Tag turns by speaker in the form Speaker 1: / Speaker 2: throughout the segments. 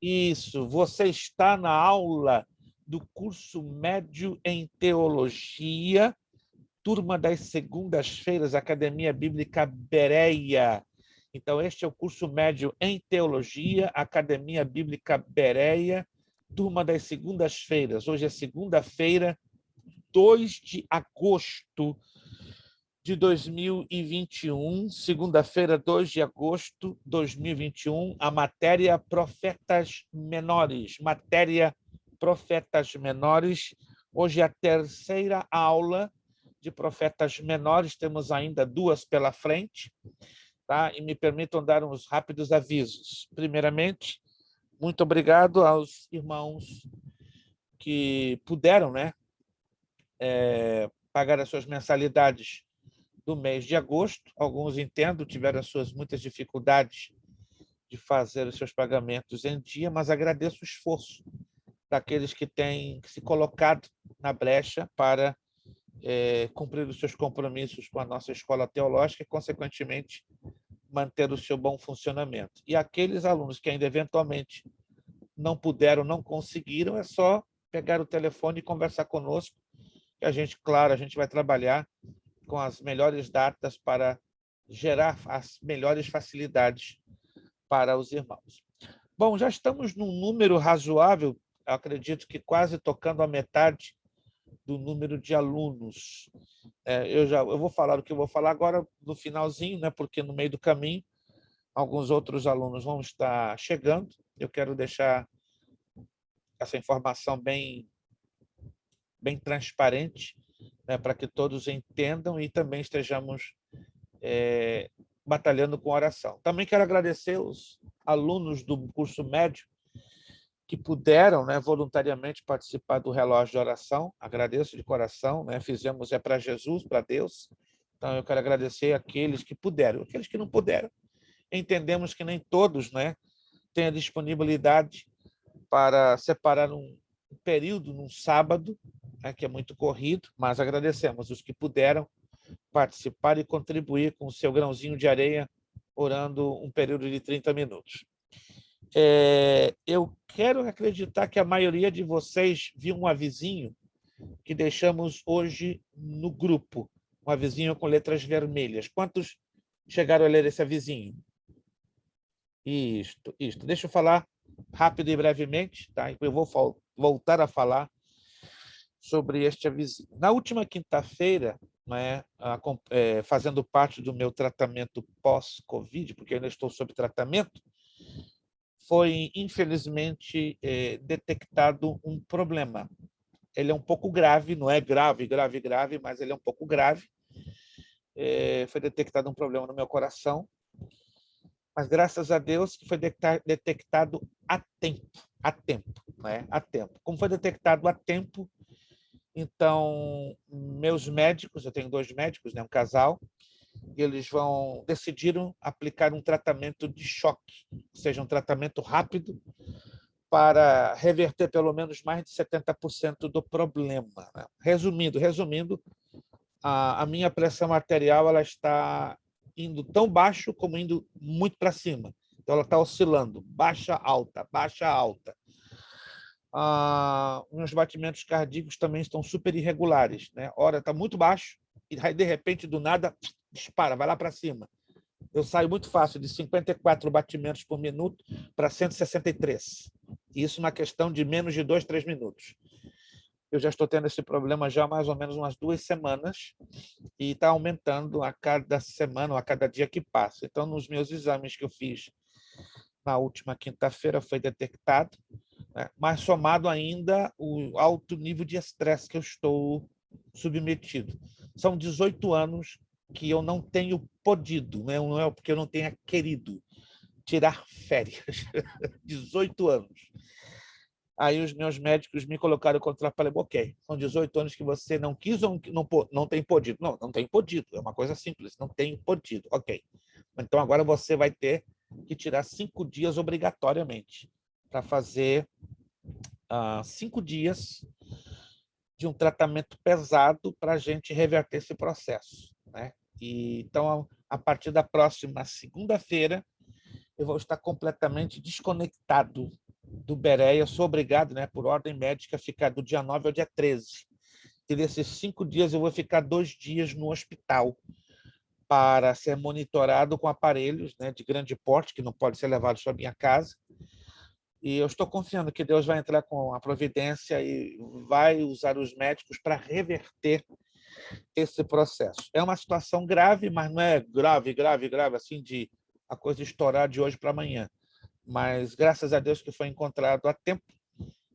Speaker 1: Isso, você está na aula do curso médio em teologia, turma das segundas-feiras, Academia Bíblica Bereia. Então, este é o curso médio em teologia, Academia Bíblica Bereia, turma das segundas-feiras. Hoje é segunda-feira, 2 de agosto de 2021, segunda-feira, 2 de agosto de 2021, a matéria Profetas Menores. Matéria Profetas Menores. Hoje é a terceira aula de Profetas Menores, temos ainda duas pela frente, tá? E me permitam dar uns rápidos avisos. Primeiramente, muito obrigado aos irmãos que puderam, né, pagar as suas mensalidades do mês de agosto. Alguns, entendo, tiveram as suas muitas dificuldades de fazer os seus pagamentos em dia, mas agradeço o esforço daqueles que têm se colocado na brecha para cumprir os seus compromissos com a nossa escola teológica e, consequentemente, manter o seu bom funcionamento. E aqueles alunos que ainda eventualmente não puderam, não conseguiram, é só pegar o telefone e conversar conosco, que a gente, claro, a gente vai trabalhar com as melhores datas para gerar as melhores facilidades para os irmãos. Bom, já estamos num número razoável, acredito que quase tocando a metade do número de alunos. Eu vou falar o que eu vou falar agora no finalzinho, né? Porque no meio do caminho alguns outros alunos vão estar chegando. Eu quero deixar essa informação bem transparente, né, para que todos entendam e também estejamos batalhando com oração. Também quero agradecer os alunos do curso médio que puderam, né, voluntariamente participar do relógio de oração. Agradeço de coração, né? Fizemos para Jesus, para Deus. Então eu quero agradecer aqueles que puderam, aqueles que não puderam. Entendemos que nem todos, né, têm a disponibilidade para separar um período num sábado, né, que é muito corrido, mas agradecemos os que puderam participar e contribuir com o seu grãozinho de areia, orando um período de 30 minutos. Eu quero acreditar que a maioria de vocês viu um avisinho que deixamos hoje no grupo, um avisinho com letras vermelhas. Quantos chegaram a ler esse avisinho? Isto. Deixa eu falar rápido e brevemente, tá? Eu vou voltar a falar sobre este avisinho. Na última quinta-feira, né, fazendo parte do meu tratamento pós-Covid, porque eu ainda estou sob tratamento, foi, infelizmente, detectado um problema. Ele é um pouco grave, não é grave, mas ele é um pouco grave. Foi detectado um problema no meu coração, mas graças a Deus que foi detectado a tempo, né? A tempo. Como foi detectado a tempo, então meus médicos, eu tenho dois médicos, né, um casal, eles decidiram aplicar um tratamento de choque, ou seja, um tratamento rápido para reverter pelo menos mais de 70% do problema, né? Resumindo, a minha pressão arterial ela está indo tão baixo como indo muito para cima. Então, ela está oscilando, baixa, alta, baixa, alta. Meus batimentos cardíacos também estão super irregulares, né? Ora, está muito baixo e, de repente, do nada, dispara, vai lá para cima. Eu saio muito fácil de 54 batimentos por minuto para 163. Isso na questão de menos de 2, 3 minutos. Eu já estou tendo esse problema já há mais ou menos umas 2 semanas e está aumentando a cada semana ou a cada dia que passa. Então, nos meus exames que eu fiz na última quinta-feira foi detectado, né? Mas somado ainda o alto nível de estresse que eu estou submetido. São 18 anos que eu não tenho podido, né? Não é porque eu não tenha querido tirar férias. 18 anos. Aí os meus médicos me colocaram contra, falei, ok, são 18 anos que você não quis ou não tem podido. Não tem podido, é uma coisa simples, não tem podido, ok. Então agora você vai ter que tirar 5 dias obrigatoriamente para fazer 5 dias de um tratamento pesado para a gente reverter esse processo, né? Então, a partir da próxima segunda-feira, eu vou estar completamente desconectado do Bereia, sou obrigado, né, por ordem médica, a ficar do dia 9 ao dia 13. E nesses 5 dias eu vou ficar 2 dias no hospital para ser monitorado com aparelhos, né, de grande porte, que não pode ser levado para minha casa. E eu estou confiando que Deus vai entrar com a providência e vai usar os médicos para reverter esse processo. É uma situação grave, mas não é grave, assim, de a coisa estourar de hoje para amanhã. Mas graças a Deus que foi encontrado a tempo.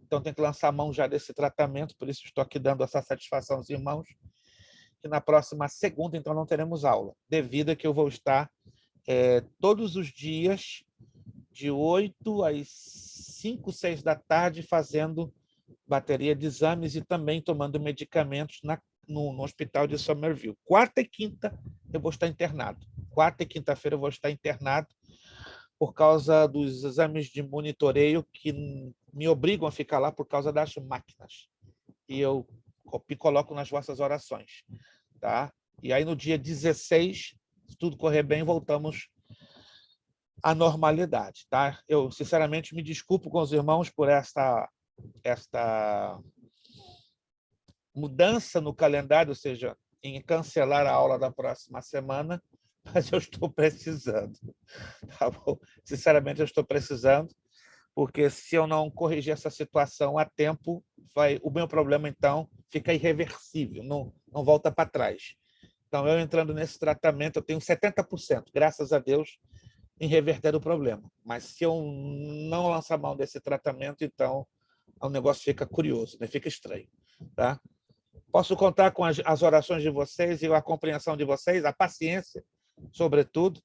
Speaker 1: Então tem que lançar a mão já desse tratamento, por isso estou aqui dando essa satisfação aos irmãos, que na próxima segunda, então, não teremos aula, devido a que eu vou estar todos os dias, de 8 às 5, 6 da tarde, fazendo bateria de exames e também tomando medicamentos no hospital de Somerville. Quarta e quinta eu vou estar internado. Quarta e quinta-feira eu vou estar internado por causa dos exames de monitoreio que me obrigam a ficar lá por causa das máquinas. E eu me coloco nas vossas orações. Tá? E aí, no dia 16, se tudo correr bem, voltamos à normalidade. Tá? Eu, sinceramente, me desculpo com os irmãos por esta mudança no calendário, ou seja, em cancelar a aula da próxima semana, mas eu estou precisando. Tá bom? Sinceramente, eu estou precisando, porque se eu não corrigir essa situação a tempo, o meu problema, então, fica irreversível, não volta para trás. Então, eu entrando nesse tratamento, eu tenho 70%, graças a Deus, em reverter o problema. Mas se eu não lançar mão desse tratamento, então o negócio fica curioso, né? Fica estranho. Tá? Posso contar com as orações de vocês e a compreensão de vocês, a paciência, sobretudo.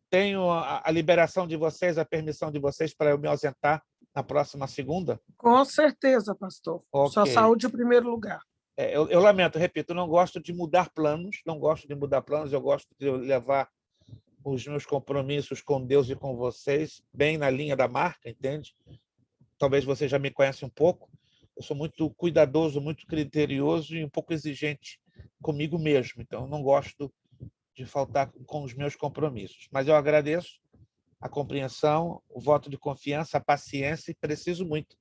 Speaker 1: Tenho a liberação de vocês, a permissão de vocês para eu me ausentar na próxima segunda?
Speaker 2: Com certeza, pastor.
Speaker 1: Ok.
Speaker 2: Sua saúde em primeiro lugar.
Speaker 1: Eu lamento, repito, não gosto de mudar planos, eu gosto de levar os meus compromissos com Deus e com vocês bem na linha da marca, entende? Talvez você já me conhece um pouco. Eu sou muito cuidadoso, muito criterioso e um pouco exigente comigo mesmo, então não gosto de faltar com os meus compromissos. Mas eu agradeço a compreensão, o voto de confiança, a paciência e preciso muito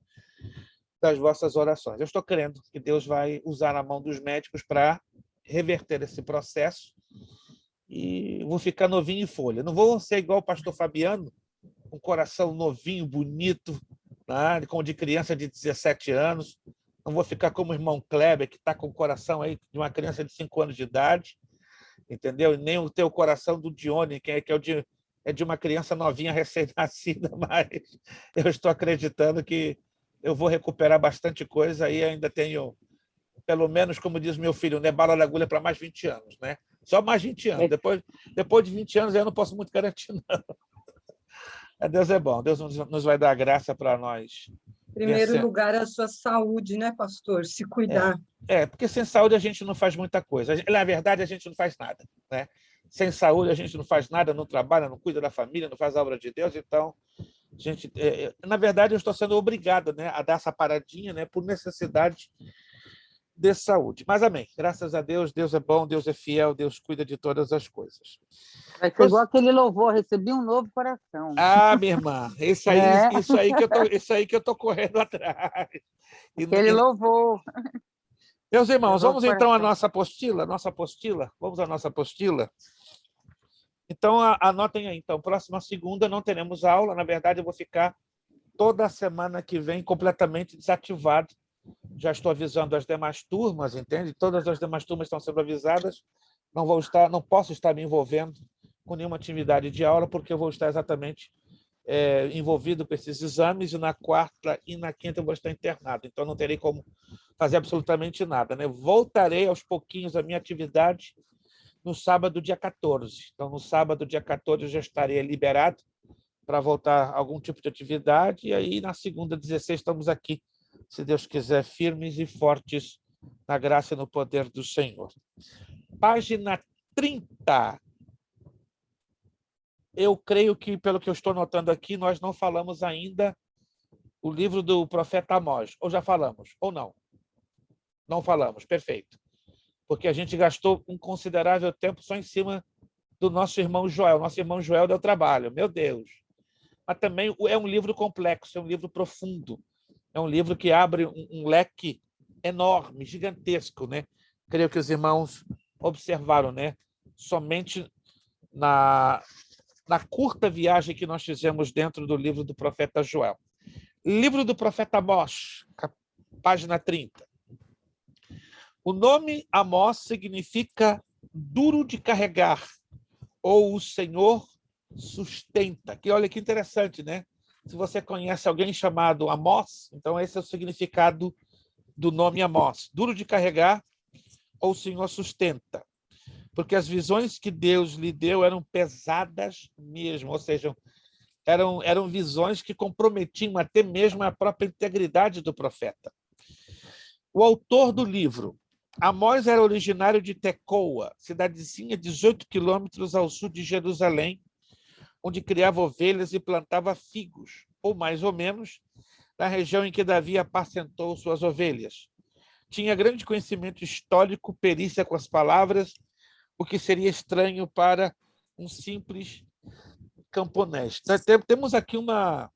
Speaker 1: das vossas orações. Eu estou crendo que Deus vai usar a mão dos médicos para reverter esse processo e vou ficar novinho em folha. Não vou ser igual o pastor Fabiano, um coração novinho, bonito, né, como de criança de 17 anos. Não vou ficar como o irmão Kleber, que está com o coração aí de uma criança de 5 anos de idade, entendeu? E nem o teu coração do Dione, que é de uma criança novinha, recém-nascida, mas eu estou acreditando que eu vou recuperar bastante coisa e ainda tenho, pelo menos, como diz meu filho, né, bala na agulha para mais 20 anos, né? Só mais 20 anos. Depois de 20 anos eu não posso muito garantir, não. Deus é bom, Deus nos vai dar graça para nós.
Speaker 3: Em primeiro lugar, a sua saúde, né, pastor? Se cuidar.
Speaker 1: Porque sem saúde a gente não faz muita coisa. Na verdade, a gente não faz nada, né? Sem saúde a gente não faz nada, não trabalha, não cuida da família, não faz a obra de Deus. Então, gente, na verdade, eu estou sendo obrigado, né, a dar essa paradinha, né, por necessidade de saúde. Mas amém. Graças a Deus, Deus é bom, Deus é fiel, Deus cuida de todas as coisas.
Speaker 4: Vai ser igual aquele louvor, recebi um novo coração.
Speaker 1: Ah, minha irmã, isso aí que eu estou correndo atrás.
Speaker 4: Aquele louvor.
Speaker 1: Meus irmãos, vamos então à nossa apostila? Vamos à nossa apostila? Então, anotem aí. Então, próxima segunda não teremos aula. Na verdade, eu vou ficar toda a semana que vem completamente desativado. Já estou avisando as demais turmas, entende? Todas as demais turmas estão sendo avisadas. Não posso estar me envolvendo com nenhuma atividade de aula, porque eu vou estar exatamente envolvido com esses exames, e na quarta e na quinta eu vou estar internado. Então, não terei como fazer absolutamente nada, né? Voltarei aos pouquinhos à minha atividade no sábado, dia 14. Então, no sábado, dia 14, eu já estarei liberado para voltar a algum tipo de atividade, e aí, na segunda, 16, estamos aqui, se Deus quiser, firmes e fortes na graça e no poder do Senhor. Página 30. Eu creio que, pelo que eu estou notando aqui, nós não falamos ainda o livro do profeta Amós. Ou já falamos? Ou não? Não falamos, perfeito. Porque a gente gastou um considerável tempo só em cima do nosso irmão Joel. Nosso irmão Joel deu trabalho, meu Deus. mas também é um livro complexo, é um livro profundo, é um livro que abre um leque enorme, gigantesco, né? Creio que os irmãos observaram, né? Somente na curta viagem que nós fizemos dentro do livro do profeta Joel. Livro do profeta Amós, página 30. O nome Amós significa duro de carregar, ou o Senhor sustenta. Que olha que interessante, né? Se você conhece alguém chamado Amós, então esse é o significado do nome Amós. Duro de carregar, ou o Senhor sustenta. Porque as visões que Deus lhe deu eram pesadas mesmo, ou seja, eram visões que comprometiam até mesmo a própria integridade do profeta. O autor do livro, Amós, era originário de Tecoa, cidadezinha 18 quilômetros ao sul de Jerusalém, onde criava ovelhas e plantava figos, ou mais ou menos, na região em que Davi apacentou suas ovelhas. Tinha grande conhecimento histórico, perícia com as palavras, o que seria estranho para um simples camponês. Temos aqui uma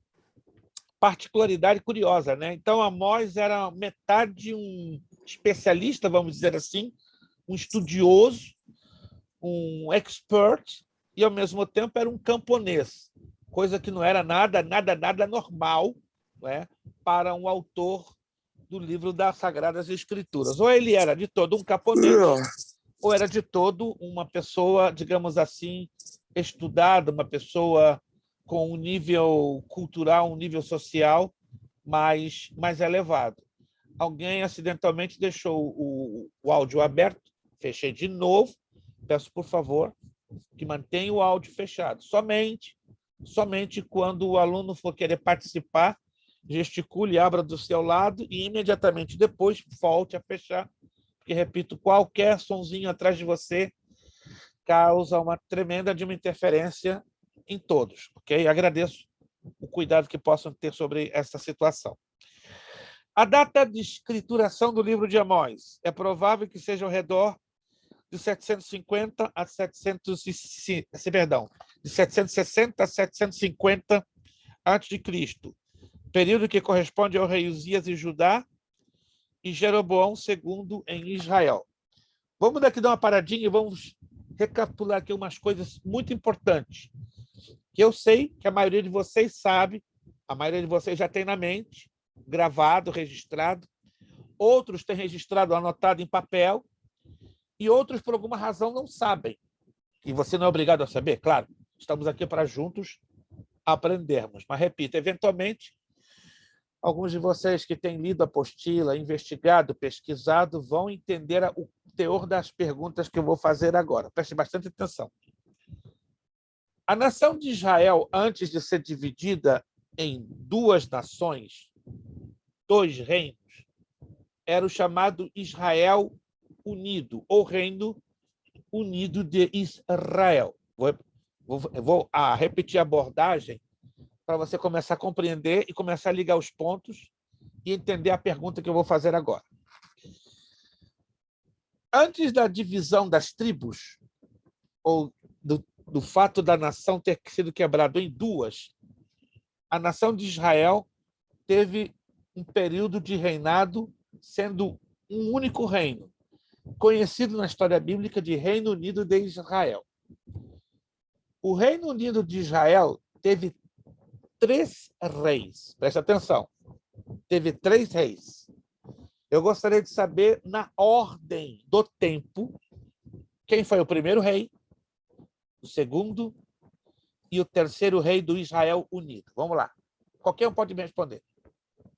Speaker 1: particularidade curiosa, né? Então, Amós era metade um especialista, vamos dizer assim, um estudioso, um expert, e, ao mesmo tempo, era um camponês, coisa que não era nada normal, né, para um autor do livro das Sagradas Escrituras. Ou ele era de todo um camponês, ou era de todo uma pessoa, digamos assim, estudada, uma pessoa com um nível cultural, um nível social mais elevado. Alguém acidentalmente deixou o áudio aberto, fechei de novo, peço, por favor, que mantenha o áudio fechado. Somente quando o aluno for querer participar, gesticule, abra do seu lado e imediatamente depois volte a fechar, porque, repito, qualquer sonzinho atrás de você causa uma tremenda de uma interferência em todos, ok? Agradeço o cuidado que possam ter sobre essa situação. A data de escrituração do livro de Amós é provável que seja ao redor de 750 a 760 a 750 a.C., período que corresponde ao rei Uzias em Judá e Jeroboão II em Israel. Vamos daqui dar uma paradinha e vamos recapitular aqui umas coisas muito importantes, que eu sei que a maioria de vocês sabe, a maioria de vocês já tem na mente, gravado, registrado, outros têm registrado, anotado em papel, e outros, por alguma razão, não sabem. E você não é obrigado a saber, claro, estamos aqui para juntos aprendermos. Mas, repito, eventualmente, alguns de vocês que têm lido a apostila, investigado, pesquisado, vão entender o teor das perguntas que eu vou fazer agora. Preste bastante atenção. A nação de Israel, antes de ser dividida em duas nações, dois reinos, era o chamado Israel Unido, ou Reino Unido de Israel. Vou repetir a abordagem para você começar a compreender e começar a ligar os pontos e entender a pergunta que eu vou fazer agora. Antes da divisão das tribos, ou do fato da nação ter sido quebrada em duas, a nação de Israel teve um período de reinado sendo um único reino, conhecido na história bíblica de Reino Unido de Israel. O Reino Unido de Israel teve 3 reis. Preste atenção. Teve 3 reis. Eu gostaria de saber, na ordem do tempo, quem foi o primeiro rei, o segundo e o terceiro rei do Israel Unido. Vamos lá. Qualquer um pode me responder.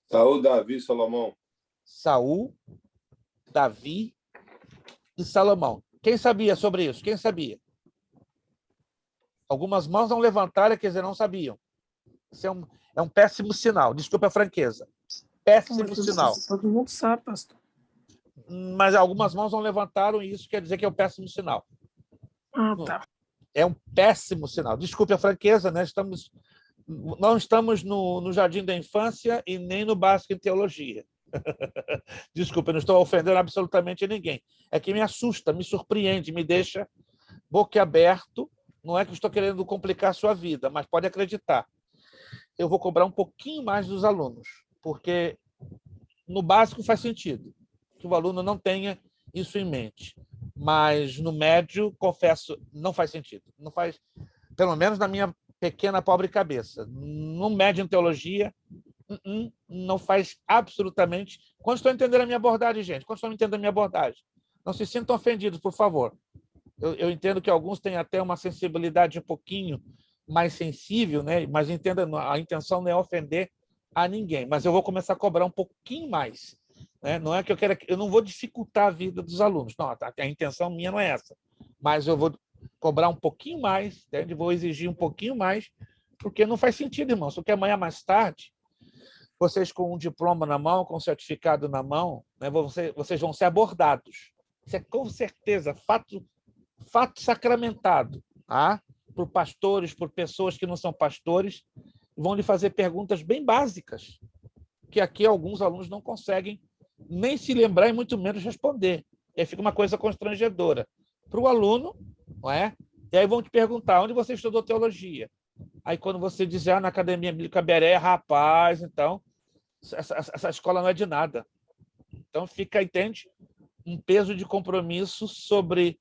Speaker 5: Saul, Davi, Salomão.
Speaker 1: Saul, Davi e Salomão. Quem sabia sobre isso? Quem sabia? Algumas mãos não levantaram, quer dizer, não sabiam. Isso é um péssimo sinal. Desculpa a franqueza. Péssimo sinal.
Speaker 2: Todo mundo sabe, pastor.
Speaker 1: Mas algumas mãos não levantaram e isso quer dizer que é um péssimo sinal.
Speaker 2: Ah, tá.
Speaker 1: É um péssimo sinal. Desculpe a franqueza, né? Não estamos no jardim da infância e nem no básico em teologia. Desculpe, eu não estou ofendendo absolutamente ninguém. É que me assusta, me surpreende, me deixa boquiaberto. Não é que eu estou querendo complicar a sua vida, mas pode acreditar. eu vou cobrar um pouquinho mais dos alunos, porque no básico faz sentido que o aluno não tenha isso em mente, mas no médio, confesso, não faz sentido. Não faz, pelo menos na minha pequena, pobre cabeça. No médio em teologia, não faz absolutamente... Quando estão entendendo a minha abordagem, gente? Quando estão entendendo a minha abordagem? Não se sintam ofendidos, por favor. Eu entendo que alguns têm até uma sensibilidade um pouquinho mais sensível, né? Mas entenda, a intenção não é ofender a ninguém, mas eu vou começar a cobrar um pouquinho mais, né? Não é que eu não vou dificultar a vida dos alunos, não, a intenção minha não é essa, mas eu vou cobrar um pouquinho mais, entende? Vou exigir um pouquinho mais, porque não faz sentido, irmão. Só que amanhã mais tarde, vocês com um diploma na mão, com um certificado na mão, né, vocês vão ser abordados. Isso é com certeza fato sacramentado, tá? Por pastores, por pessoas que não são pastores, vão lhe fazer perguntas bem básicas, que aqui alguns alunos não conseguem nem se lembrar e muito menos responder. E aí fica uma coisa constrangedora para o aluno, não é? E aí vão te perguntar, onde você estudou teologia? Aí quando você diz, na Academia Bíblica Beré, rapaz, então, essa escola não é de nada. Então fica, entende? Um peso de compromisso sobre...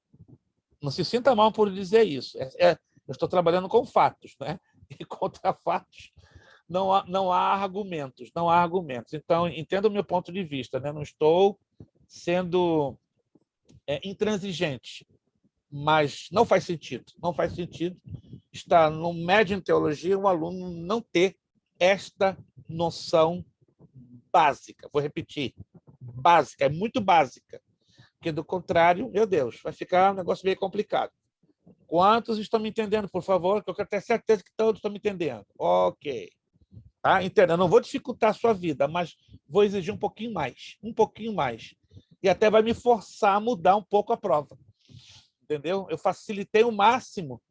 Speaker 1: Não se sinta mal por dizer isso. Eu estou trabalhando com fatos, né? E contra fatos não há argumentos, não há argumentos. Então, entenda o meu ponto de vista, né? Não estou sendo intransigente, mas não faz sentido estar no médio em teologia um aluno não ter esta noção básica. Vou repetir, básica, é muito básica, porque do contrário, meu Deus, vai ficar um negócio meio complicado. Quantos estão me entendendo, por favor? Que eu quero ter certeza que todos estão me entendendo. Ok. Tá? Entenda, eu não vou dificultar a sua vida, mas vou exigir um pouquinho mais. E até vai me forçar a mudar um pouco a prova. Entendeu? Eu facilitei o máximo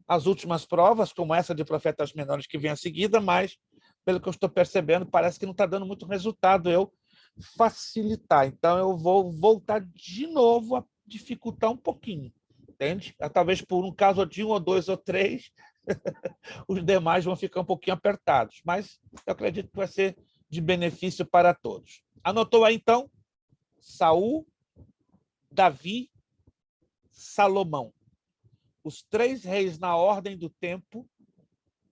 Speaker 1: as últimas provas, como essa de profetas menores que vem a seguida, mas, pelo que eu estou percebendo, parece que não está dando muito resultado eu facilitar. Então, eu vou voltar de novo a dificultar um pouquinho. Entende? Talvez por um caso de 1 ou 2 ou 3, os demais vão ficar um pouquinho apertados. Mas eu acredito que vai ser de benefício para todos. Anotou aí, então? Saul, Davi, Salomão. Os 3 reis na ordem do tempo,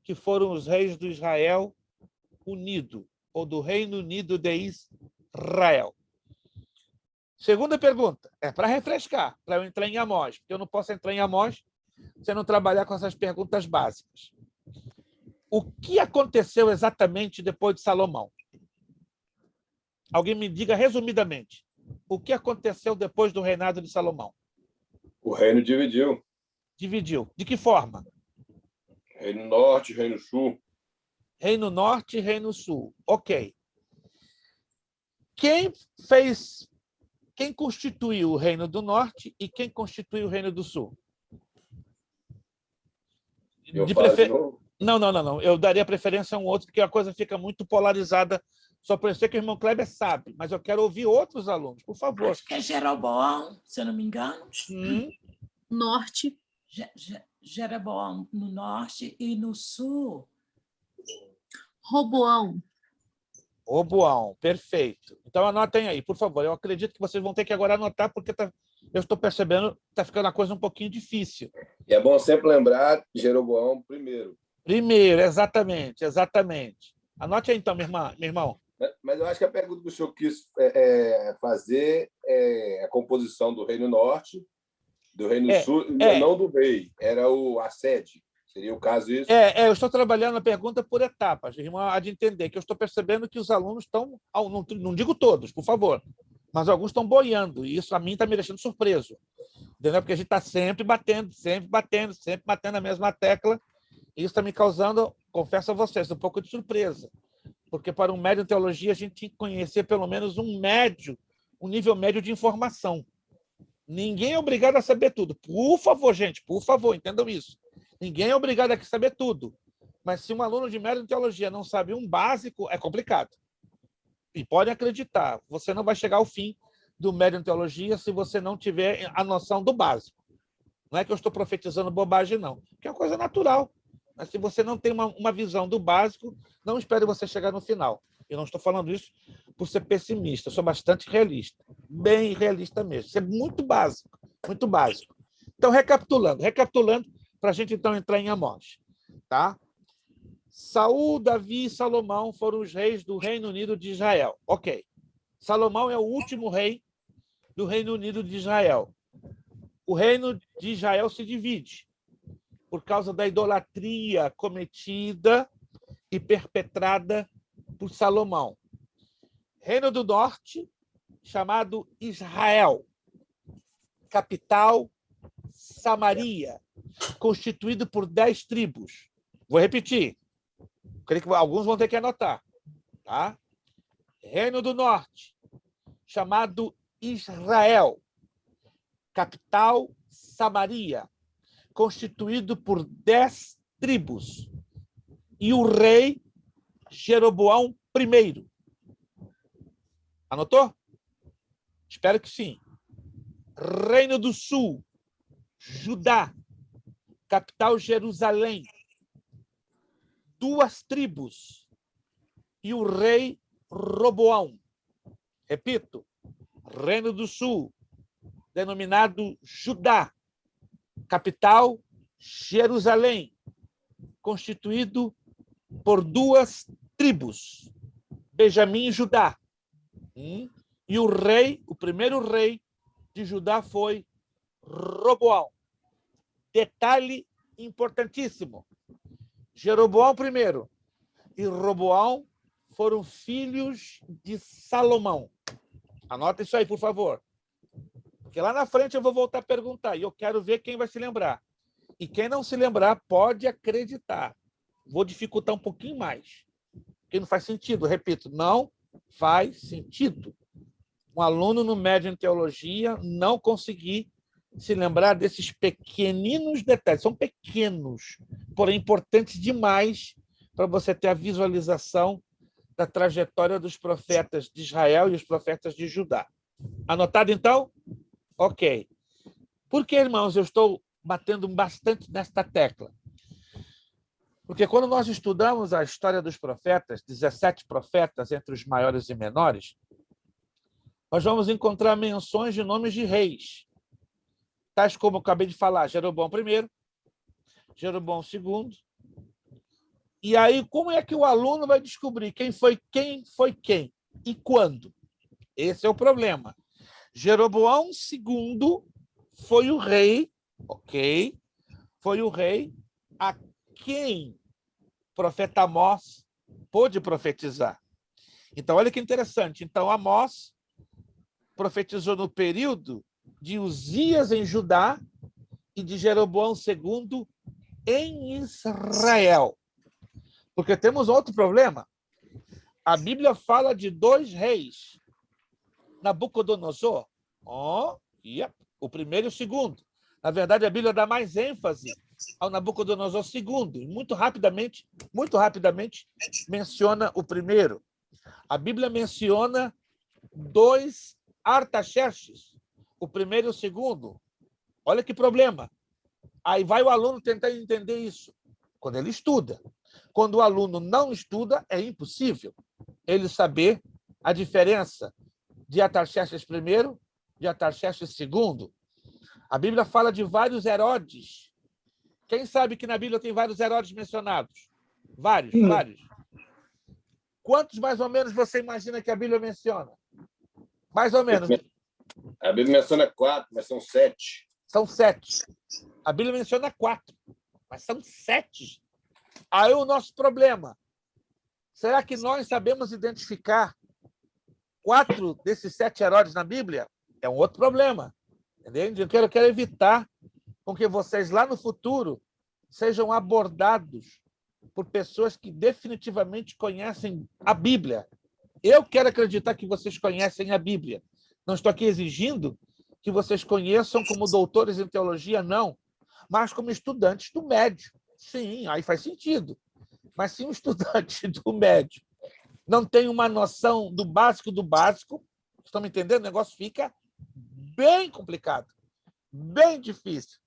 Speaker 1: que foram os reis do Israel unido, ou do Reino Unido de Israel. Segunda pergunta, para refrescar, para eu entrar em Amós, porque eu não posso entrar em Amós se eu não trabalhar com essas perguntas básicas. O que aconteceu exatamente depois de Salomão? Alguém me diga resumidamente. O que aconteceu depois do reinado de Salomão?
Speaker 5: O reino dividiu.
Speaker 1: Dividiu. De que forma?
Speaker 5: Reino Norte, Reino Sul.
Speaker 1: Reino Norte e Reino Sul. Ok. Quem constituiu o Reino do Norte e quem constituiu o Reino do Sul? Não. Eu daria preferência a um outro, porque a coisa fica muito polarizada. Só por isso que o irmão Kleber sabe, mas eu quero ouvir outros alunos, por favor.
Speaker 6: Acho que é Jeroboão, se eu não me engano.
Speaker 2: Norte.
Speaker 6: Jeroboão no norte e no sul.
Speaker 2: Roboão.
Speaker 1: Roboão, perfeito. Então anotem aí, por favor. Eu acredito que vocês vão ter que agora anotar, porque eu estou percebendo que está ficando a coisa um pouquinho difícil.
Speaker 5: E é bom sempre lembrar Jeroboão primeiro.
Speaker 1: Primeiro, exatamente. Anote aí então, meu irmão.
Speaker 5: Mas eu acho que a pergunta que o senhor quis fazer é a composição do Reino Norte, do Reino Sul, não do rei. Era a sede. Seria o caso isso?
Speaker 1: Eu estou trabalhando a pergunta por etapas. Irmão, há de entender que eu estou percebendo que os alunos estão, não digo todos, por favor, mas alguns estão boiando, e isso a mim está me deixando surpreso. Entendeu? Porque a gente está sempre batendo a mesma tecla, e isso está me causando, confesso a vocês, um pouco de surpresa. Porque para um médio em teologia, a gente tinha que conhecer pelo menos um nível médio de informação. Ninguém é obrigado a saber tudo. Por favor, gente, por favor, entendam isso. Ninguém é obrigado a saber tudo. Mas se um aluno de médio em teologia não sabe um básico, é complicado. E podem acreditar, você não vai chegar ao fim do médio em teologia se você não tiver a noção do básico. Não é que eu estou profetizando bobagem, não. Que é uma coisa natural. Mas se você não tem uma visão do básico, não espere você chegar no final. Eu não estou falando isso por ser pessimista, eu sou bastante realista, bem realista mesmo. Isso é muito básico, muito básico. Então, recapitulando para a gente então entrar em Amós. Tá? Saul, Davi e Salomão foram os reis do Reino Unido de Israel. Ok. Salomão é o último rei do Reino Unido de Israel. O reino de Israel se divide por causa da idolatria cometida e perpetrada por Salomão. Reino do Norte, chamado Israel. Capital, Samaria, constituído por 10 tribos. Vou repetir. Creio que alguns vão ter que anotar. Tá? Reino do Norte, chamado Israel. Capital, Samaria, constituído por 10 tribos. E o rei Jeroboão I. Anotou? Espero que sim. Reino do Sul, Judá, capital Jerusalém. 2 tribos e o rei Roboão. Repito, Reino do Sul, denominado Judá, capital Jerusalém, constituído por 2 tribos, Benjamim e Judá. E o rei, o primeiro rei de Judá foi Roboão. Detalhe importantíssimo. Jeroboão I e Roboão foram filhos de Salomão. Anota isso aí, por favor. Porque lá na frente eu vou voltar a perguntar e eu quero ver quem vai se lembrar. E quem não se lembrar pode acreditar. Vou dificultar um pouquinho mais. Porque não faz sentido. Repito, não faz sentido. Um aluno no médio em teologia não conseguir se lembrar desses pequeninos detalhes. São pequenos, porém importantes demais para você ter a visualização da trajetória dos profetas de Israel e os profetas de Judá. Anotado, então? Ok. Por que, irmãos, eu estou batendo bastante nesta tecla? Porque quando nós estudamos a história dos profetas, 17 profetas entre os maiores e menores, nós vamos encontrar menções de nomes de reis, tais como eu acabei de falar, Jeroboão I, Jeroboão II. E aí, como é que o aluno vai descobrir quem foi quem e quando? Esse é o problema. Jeroboão II foi o rei, ok? Foi o rei a quem o profeta Amós pôde profetizar. Então, olha que interessante. Então, Amós profetizou no período de Uzias em Judá e de Jeroboão II em Israel. Porque temos outro problema. A Bíblia fala de 2 reis. Nabucodonosor, o primeiro e o segundo. Na verdade, a Bíblia dá mais ênfase ao Nabucodonosor II. Muito rapidamente menciona o primeiro. A Bíblia menciona 2 Artaxerxes, o primeiro e o segundo. Olha que problema. Aí vai o aluno tentar entender isso quando ele estuda. Quando o aluno não estuda, é impossível ele saber a diferença de Artaxerxes I e Artaxerxes II. A Bíblia fala de vários Herodes. Quem sabe que na Bíblia tem vários Herodes mencionados? Vários. Quantos, mais ou menos, você imagina que a Bíblia menciona? Mais ou menos.
Speaker 5: A Bíblia menciona 4, mas são 7.
Speaker 1: São 7. A Bíblia menciona 4, mas são 7. Aí o nosso problema. Será que nós sabemos identificar 4 desses 7 Herodes na Bíblia? É um outro problema. Entende? Eu quero evitar com que vocês, lá no futuro, sejam abordados por pessoas que definitivamente conhecem a Bíblia. Eu quero acreditar que vocês conhecem a Bíblia. Não estou aqui exigindo que vocês conheçam como doutores em teologia, não, mas como estudantes do médio. Sim, aí faz sentido. Mas se um estudante do médio não tem uma noção do básico, estão me entendendo? O negócio fica bem complicado, bem difícil.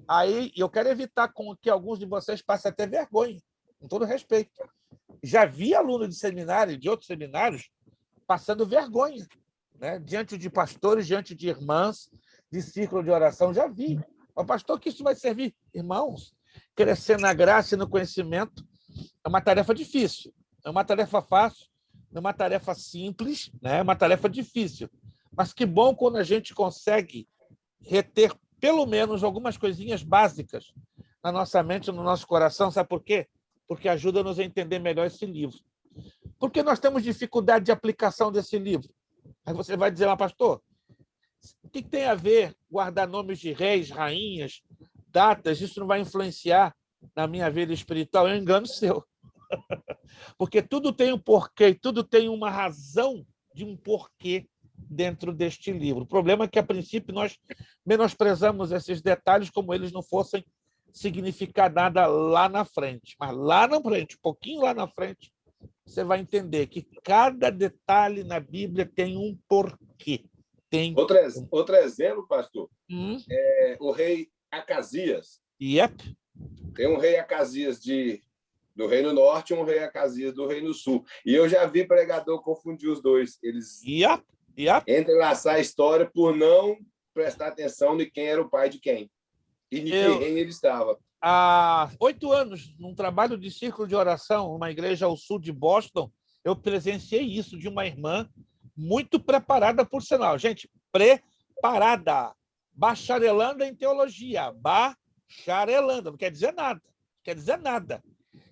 Speaker 1: Aí eu quero evitar que alguns de vocês passem até vergonha, com todo respeito. Já vi aluno de seminário, de outros seminários, passando vergonha, né? Diante de pastores, diante de irmãs, de círculo de oração, já vi. O pastor, que isso vai servir? Irmãos, crescer na graça e no conhecimento é uma tarefa difícil, é uma tarefa fácil, é uma tarefa simples, né? É uma tarefa difícil. Mas que bom quando a gente consegue reter pelo menos algumas coisinhas básicas na nossa mente, no nosso coração. Sabe por quê? Porque ajuda-nos a entender melhor esse livro. Por que nós temos dificuldade de aplicação desse livro? Aí você vai dizer lá, pastor, o que tem a ver guardar nomes de reis, rainhas, datas? Isso não vai influenciar na minha vida espiritual? É um engano seu. Porque tudo tem um porquê, tudo tem uma razão de um porquê dentro deste livro. O problema é que, a princípio, nós menosprezamos esses detalhes como eles não fossem significar nada lá na frente. Mas lá na frente, um pouquinho lá na frente, você vai entender que cada detalhe na Bíblia tem um porquê. Tem
Speaker 5: Outro exemplo, pastor, é o rei Acasias.
Speaker 1: Yep.
Speaker 5: Tem um rei Acasias do Reino Norte e um rei Acasias do Reino Sul. E eu já vi pregador confundir os dois. Eles entrelaçar a história por não prestar atenção de quem era o pai de quem e de que reino ele estava.
Speaker 1: Há 8 anos, num trabalho de círculo de oração, uma igreja ao sul de Boston, eu presenciei isso de uma irmã muito preparada, por sinal. Gente, preparada. Bacharelanda em teologia. Bacharelanda. Não quer dizer nada. Não quer dizer nada.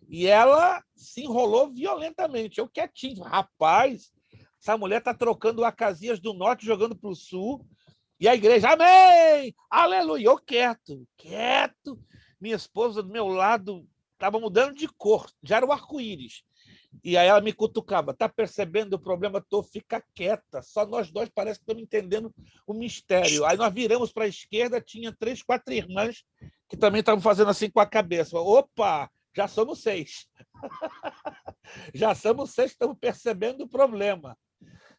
Speaker 1: E ela se enrolou violentamente. Eu quietinho. Rapaz, essa mulher está trocando o Acasias do Norte, jogando para o Sul. E a igreja, amém! Aleluia! Eu quieto. Minha esposa do meu lado estava mudando de cor. Já era o arco-íris. E aí ela me cutucava. Está percebendo o problema? Fica quieta. Só nós dois parece que estamos entendendo o mistério. Aí nós viramos para a esquerda, tinha 3, 4 irmãs que também estavam fazendo assim com a cabeça. Opa! Já somos 6. Já somos 6, estamos percebendo o problema.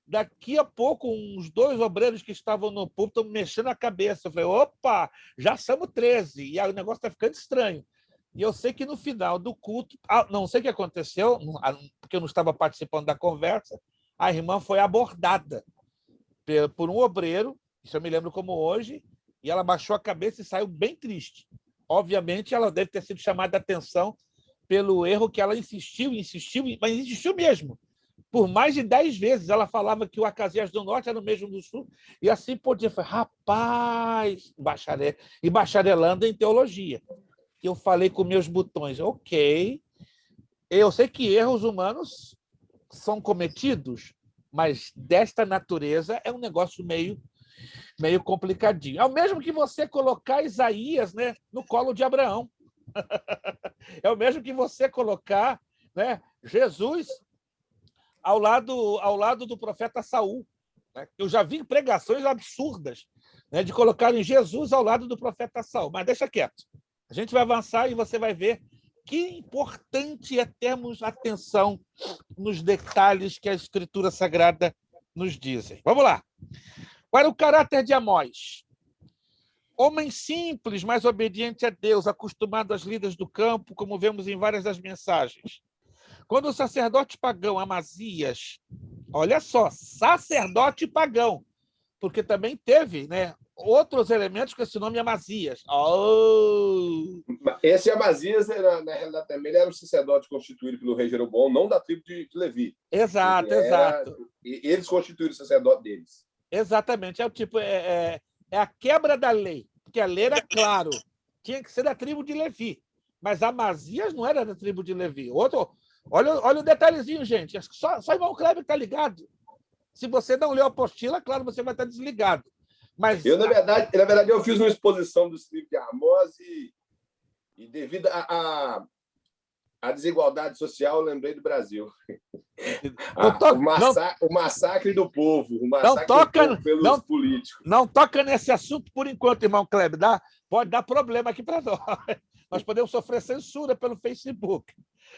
Speaker 1: Daqui a pouco, uns 2 obreiros que estavam no púlpito estão mexendo a cabeça. Eu falei, opa, já somos 13. E aí o negócio está ficando estranho. E eu sei que no final do culto, não sei o que aconteceu, porque eu não estava participando da conversa, a irmã foi abordada por um obreiro, isso eu me lembro como hoje, e ela baixou a cabeça e saiu bem triste. Obviamente, ela deve ter sido chamada a atenção pelo erro que ela insistiu, mas insistiu mesmo. Por mais de 10 vezes, ela falava que o Acasias do Norte era o mesmo do Sul, e assim podia. Falei, rapaz, bacharelando em teologia. Eu falei com meus botões, ok, eu sei que erros humanos são cometidos, mas desta natureza é um negócio meio complicadinho. É o mesmo que você colocar Isaías, né, no colo de Abraão. É o mesmo que você colocar, né, Jesus ao lado do profeta Saul. Né? Eu já vi pregações absurdas, né, de colocarem Jesus ao lado do profeta Saul, mas deixa quieto. A gente vai avançar e você vai ver que importante é termos atenção nos detalhes que a Escritura Sagrada nos dizem. Vamos lá. Qual era o caráter de Amós? Homem simples, mas obediente a Deus, acostumado às lidas do campo, como vemos em várias das mensagens. Quando o sacerdote pagão Amazias, olha só, sacerdote pagão, porque também teve, né, outros elementos com esse nome Amazias. Oh!
Speaker 5: Esse Amazias, na realidade, também ele era um sacerdote constituído pelo rei Jeroboão, não da tribo de Levi.
Speaker 1: Exato.
Speaker 5: Eles constituíram o sacerdote deles.
Speaker 1: Exatamente. É o tipo, é a quebra da lei, porque a lei era claro, tinha que ser da tribo de Levi, mas Amazias não era da tribo de Levi. Olha o detalhezinho, gente. Só o irmão Kleber está ligado. Se você não leu a apostila, claro, você vai estar desligado. Mas
Speaker 5: eu, na verdade, eu fiz uma exposição do livro de Amós e devido à desigualdade social, eu lembrei do Brasil. O massacre do povo, pelos políticos.
Speaker 1: Não toca nesse assunto por enquanto, irmão Kleber. Pode dar problema aqui para nós. Nós podemos sofrer censura pelo Facebook.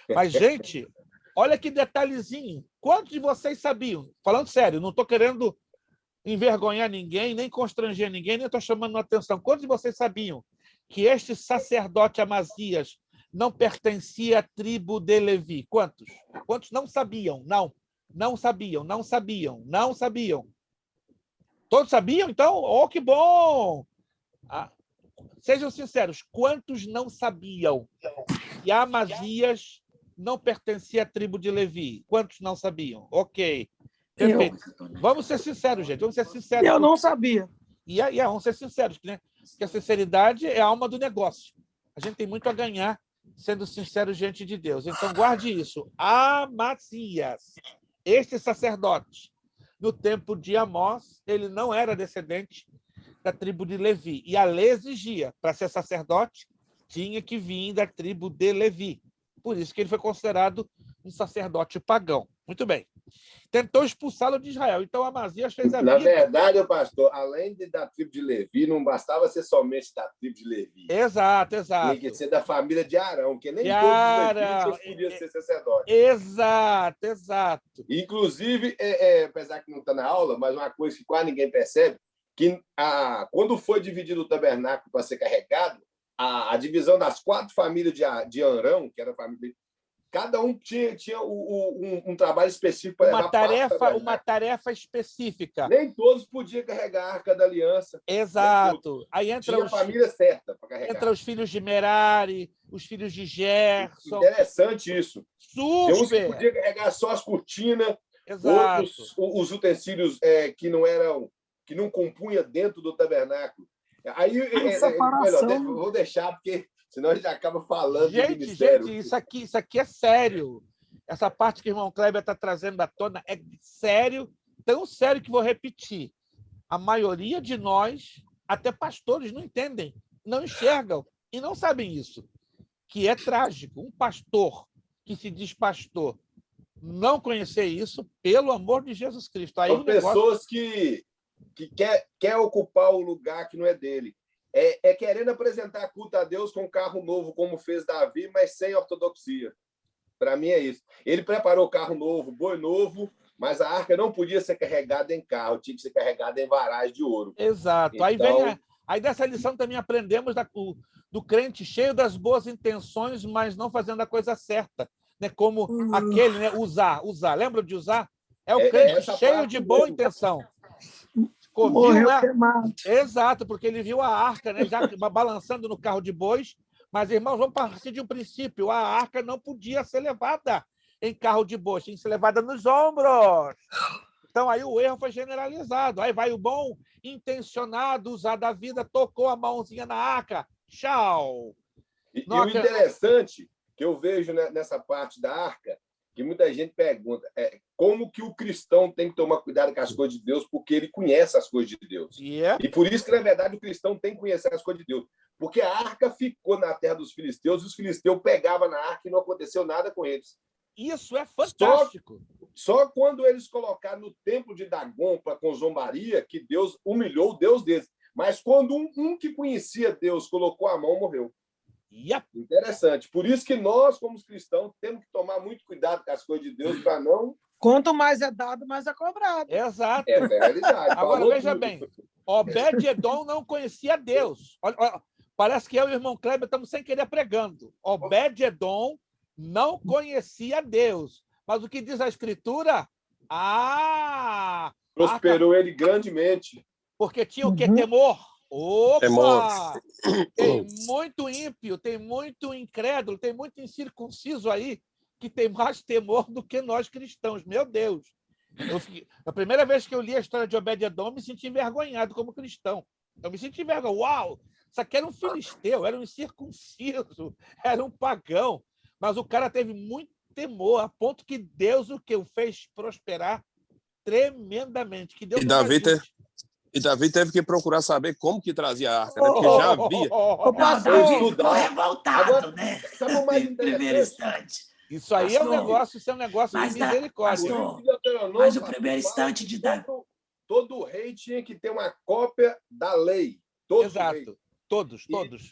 Speaker 1: Mas, gente, olha que detalhezinho. Quantos de vocês sabiam? Falando sério, não estou querendo envergonhar ninguém, nem constranger ninguém, nem estou chamando a atenção. Quantos de vocês sabiam que este sacerdote Amazias não pertencia à tribo de Levi? Quantos? Quantos não sabiam? Não sabiam. Todos sabiam, então? Oh, que bom! Sejam sinceros, quantos não sabiam que Amazias não pertencia à tribo de Levi? Quantos não sabiam? Ok. Perfeito. Vamos ser sinceros, gente. Vamos ser sinceros.
Speaker 7: Eu não sabia.
Speaker 1: Vamos ser sinceros, né? Porque a sinceridade é a alma do negócio. A gente tem muito a ganhar sendo sincero diante de Deus. Então, guarde isso. Amazias, este sacerdote, no tempo de Amós, ele não era descendente da tribo de Levi. E a lei exigia, para ser sacerdote, tinha que vir da tribo de Levi. Por isso que ele foi considerado um sacerdote pagão. Muito bem. Tentou expulsá-lo de Israel. Então, Amazias fez a vida...
Speaker 5: Na verdade, pastor, além da tribo de Levi, não bastava ser somente da tribo de Levi.
Speaker 1: Exato.
Speaker 5: Tinha que ser da família de Arão, que nem todos os levíticos podiam ser sacerdotes.
Speaker 1: Exato.
Speaker 5: Inclusive, apesar que não está na aula, mas uma coisa que quase ninguém percebe, que quando foi dividido o tabernáculo para ser carregado, a divisão das 4 famílias de Arão, que era a família... Cada um tinha um trabalho específico para levar
Speaker 1: uma tarefa específica.
Speaker 5: Nem todos podiam carregar a Arca da Aliança.
Speaker 1: Exato. Aí entra
Speaker 5: a família certa para carregar.
Speaker 1: Entra os filhos de Merari, os filhos de Gerson.
Speaker 5: Interessante isso.
Speaker 1: Super.
Speaker 5: Tem uns que podiam carregar só as cortinas, outros os utensílios que não compunha dentro do tabernáculo. Aí vou deixar, porque senão a gente acaba falando do ministério.
Speaker 1: Gente, isso aqui é sério. Essa parte que o irmão Kleber está trazendo à tona é sério, tão sério que vou repetir. A maioria de nós, até pastores, não entendem, não enxergam e não sabem isso. Que é trágico. Um pastor que se diz pastor não conhecer isso, pelo amor de Jesus Cristo. Aí
Speaker 5: são pessoas que quer ocupar o lugar que não é dele. Querendo apresentar culto a Deus com um carro novo, como fez Davi, mas sem ortodoxia. Para mim é isso. Ele preparou carro novo, boi novo, mas a arca não podia ser carregada em carro, tinha que ser carregada em varais de ouro.
Speaker 1: Exato. Então... Aí dessa lição também aprendemos do crente cheio das boas intenções, mas não fazendo a coisa certa. Né? Como aquele, né? Usar. Lembra de usar? É o crente cheio de boa intenção.
Speaker 7: Morreu queimado.
Speaker 1: Exato, porque ele viu a arca, né, já balançando no carro de bois. Mas, irmãos, vamos partir de um princípio. A arca não podia ser levada em carro de bois, tinha que ser levada nos ombros. Então, aí o erro foi generalizado. Aí vai o bom intencionado, usar da vida, tocou a mãozinha na arca. Tchau.
Speaker 5: E o interessante que eu vejo nessa parte da arca, que muita gente pergunta, como que o cristão tem que tomar cuidado com as coisas de Deus, porque ele conhece as coisas de Deus. E por isso que, na verdade, o cristão tem que conhecer as coisas de Deus. Porque a arca ficou na terra dos filisteus, e os filisteus pegavam na arca e não aconteceu nada com eles.
Speaker 1: Isso é fantástico.
Speaker 5: Só quando eles colocaram no templo de Dagon com zombaria, que Deus humilhou o Deus deles. Mas quando um que conhecia Deus colocou a mão, morreu. Interessante. Por isso que nós, como cristãos, temos que tomar muito cuidado com as coisas de Deus para não...
Speaker 7: Quanto mais é dado, mais é cobrado.
Speaker 1: Exato.
Speaker 5: É realidade.
Speaker 1: Agora, veja bem, Obed-Edom não conhecia Deus. Olha, parece que eu e o irmão Kleber estamos sem querer pregando. Obed-Edom não conhecia Deus. Mas o que diz a Escritura?
Speaker 5: Prosperou ele grandemente.
Speaker 1: Porque tinha o quê? Temor. Opa! Tem muito ímpio, tem muito incrédulo, tem muito incircunciso aí que tem mais temor do que nós cristãos. Meu Deus! A primeira vez que eu li a história de Obed-Edom, me senti envergonhado como cristão. Eu me senti envergonhado. Uau! Isso aqui era um filisteu, era um incircunciso, era um pagão. Mas o cara teve muito temor, a ponto que Deus o fez prosperar tremendamente. Que Deus
Speaker 8: E Davi teve que procurar saber como que trazia a arca, né? Porque já havia.
Speaker 6: Davi ficou revoltado, né?
Speaker 5: Sabe o mais interessante?
Speaker 6: Primeiro instante.
Speaker 1: Isso aí é um negócio de misericórdia.
Speaker 6: Mas o primeiro instante de Davi...
Speaker 5: Todo rei tinha que ter uma cópia da lei.
Speaker 1: Exato. Todos.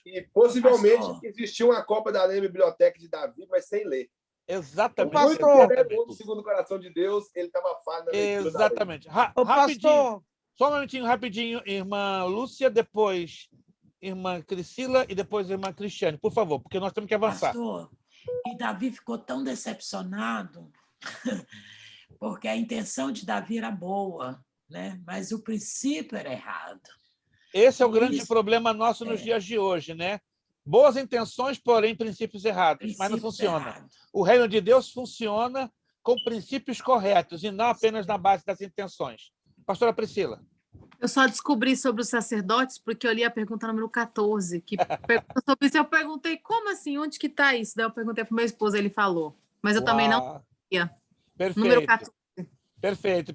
Speaker 5: E possivelmente existia uma cópia da lei na biblioteca de Davi, mas sem ler.
Speaker 1: Exatamente.
Speaker 5: Segundo o coração de Deus, ele estava falando.
Speaker 1: Exatamente. Rapidinho. Só um momentinho, rapidinho, irmã Lúcia, depois irmã Priscila e depois a irmã Cristiane, por favor, porque nós temos que avançar.
Speaker 6: Pastor, e Davi ficou tão decepcionado, porque a intenção de Davi era boa, né? Mas o princípio era errado.
Speaker 1: Esse é o grande problema nosso nos dias de hoje, né? Boas intenções, porém princípios errados, mas não funciona. O reino de Deus funciona com princípios corretos e não apenas na base das intenções. Pastora Priscila.
Speaker 2: Eu só descobri sobre os sacerdotes porque eu li a pergunta número 14, que pergunta sobre isso. Eu perguntei, como assim? Onde que está isso? Daí eu perguntei para o meu esposo, ele falou. Mas eu também não sabia.
Speaker 1: Perfeito.
Speaker 2: Número 14.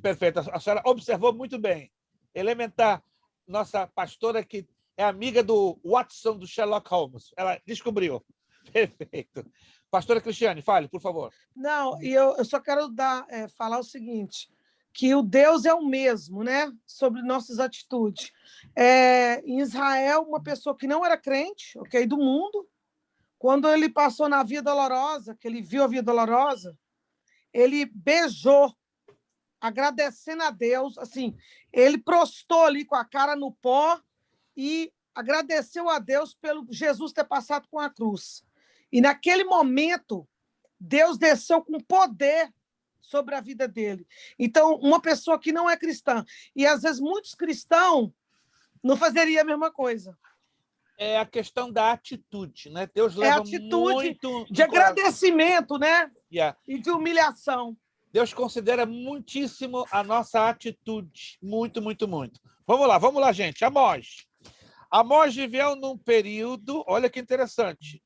Speaker 1: Perfeito. A senhora observou muito bem. Elementar, nossa pastora que é amiga do Watson, do Sherlock Holmes. Ela descobriu. Perfeito. Pastora Cristiane, fale, por favor.
Speaker 7: Não, e eu só quero falar o seguinte, que o Deus é o mesmo, né? Sobre nossas atitudes. Em Israel, uma pessoa que não era crente, ok, do mundo, quando ele passou na Via Dolorosa, que ele viu a Via Dolorosa, ele beijou, agradecendo a Deus, assim, ele prostou ali com a cara no pó e agradeceu a Deus pelo Jesus ter passado com a cruz. E naquele momento, Deus desceu com poder sobre a vida dele. Então, uma pessoa que não é cristã, e às vezes muitos cristãos não fazeriam a mesma coisa.
Speaker 1: É a questão da atitude, né? Deus leva muito
Speaker 7: de agradecimento, né?
Speaker 1: Yeah.
Speaker 7: E de humilhação.
Speaker 1: Deus considera muitíssimo a nossa atitude. Muito, muito, muito. Vamos lá, gente. Amós. Amós viveu num período... Olha que interessante.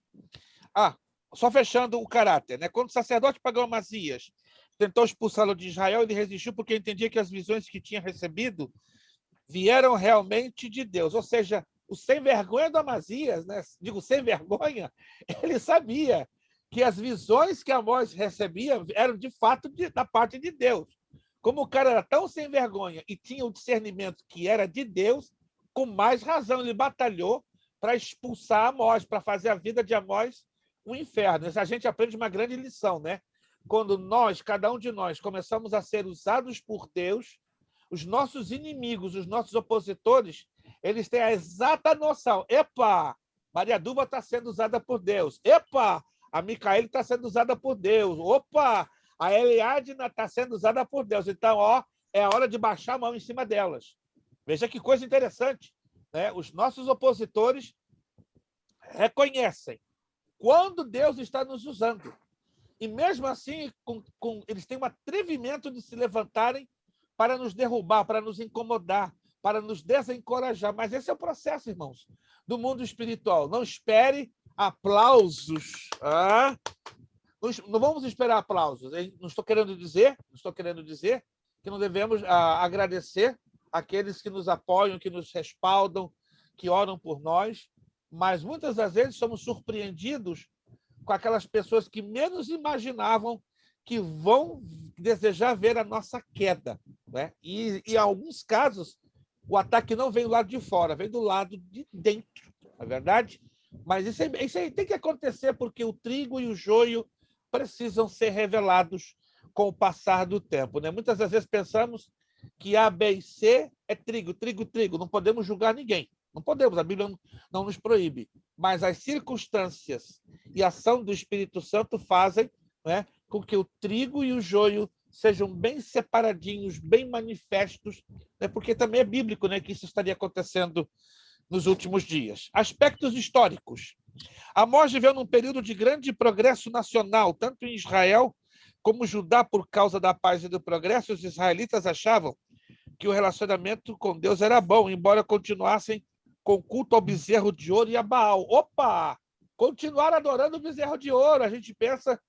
Speaker 1: Só fechando o caráter, né? Quando o sacerdote pagão Amazias tentou expulsá-lo de Israel, ele resistiu porque entendia que as visões que tinha recebido vieram realmente de Deus. Ou seja, o sem vergonha do Amazias, né? Digo, sem vergonha, ele sabia que as visões que Amós recebia eram de fato da parte de Deus. Como o cara era tão sem vergonha e tinha o discernimento que era de Deus, com mais razão ele batalhou para expulsar Amós, para fazer a vida de Amós um inferno. A gente aprende uma grande lição, né? Quando nós, cada um de nós, começamos a ser usados por Deus, os nossos inimigos, os nossos opositores, eles têm a exata noção. Epa, Maria Duba está sendo usada por Deus. Epa, a Micaele está sendo usada por Deus. Opa, a Eliadna está sendo usada por Deus. Então, é a hora de baixar a mão em cima delas. Veja que coisa interessante, né? Os nossos opositores reconhecem quando Deus está nos usando. E mesmo assim, eles têm um atrevimento de se levantarem para nos derrubar, para nos incomodar, para nos desencorajar. Mas esse é o processo, irmãos, do mundo espiritual. Não espere aplausos. Não vamos esperar aplausos. Hein? Não estou querendo dizer que não devemos agradecer aqueles que nos apoiam, que nos respaldam, que oram por nós, mas muitas das vezes somos surpreendidos com aquelas pessoas que menos imaginavam que vão desejar ver a nossa queda, né? E em alguns casos, o ataque não vem do lado de fora, vem do lado de dentro, não é verdade? Mas isso aí tem que acontecer porque o trigo e o joio precisam ser revelados com o passar do tempo, né? Muitas das vezes pensamos que A, B e C é trigo, trigo, trigo. Não podemos julgar ninguém. Não podemos, a Bíblia não nos proíbe. Mas as circunstâncias e a ação do Espírito Santo fazem, né, com que o trigo e o joio sejam bem separadinhos, bem manifestos, né, porque também é bíblico, né, que isso estaria acontecendo nos últimos dias. Aspectos históricos. Amós viveu num período de grande progresso nacional, tanto em Israel como Judá, por causa da paz e do progresso. Os israelitas achavam que o relacionamento com Deus era bom, embora continuassem com culto ao bezerro de ouro e a Baal. Opa! Continuar adorando o bezerro de ouro. A gente pensa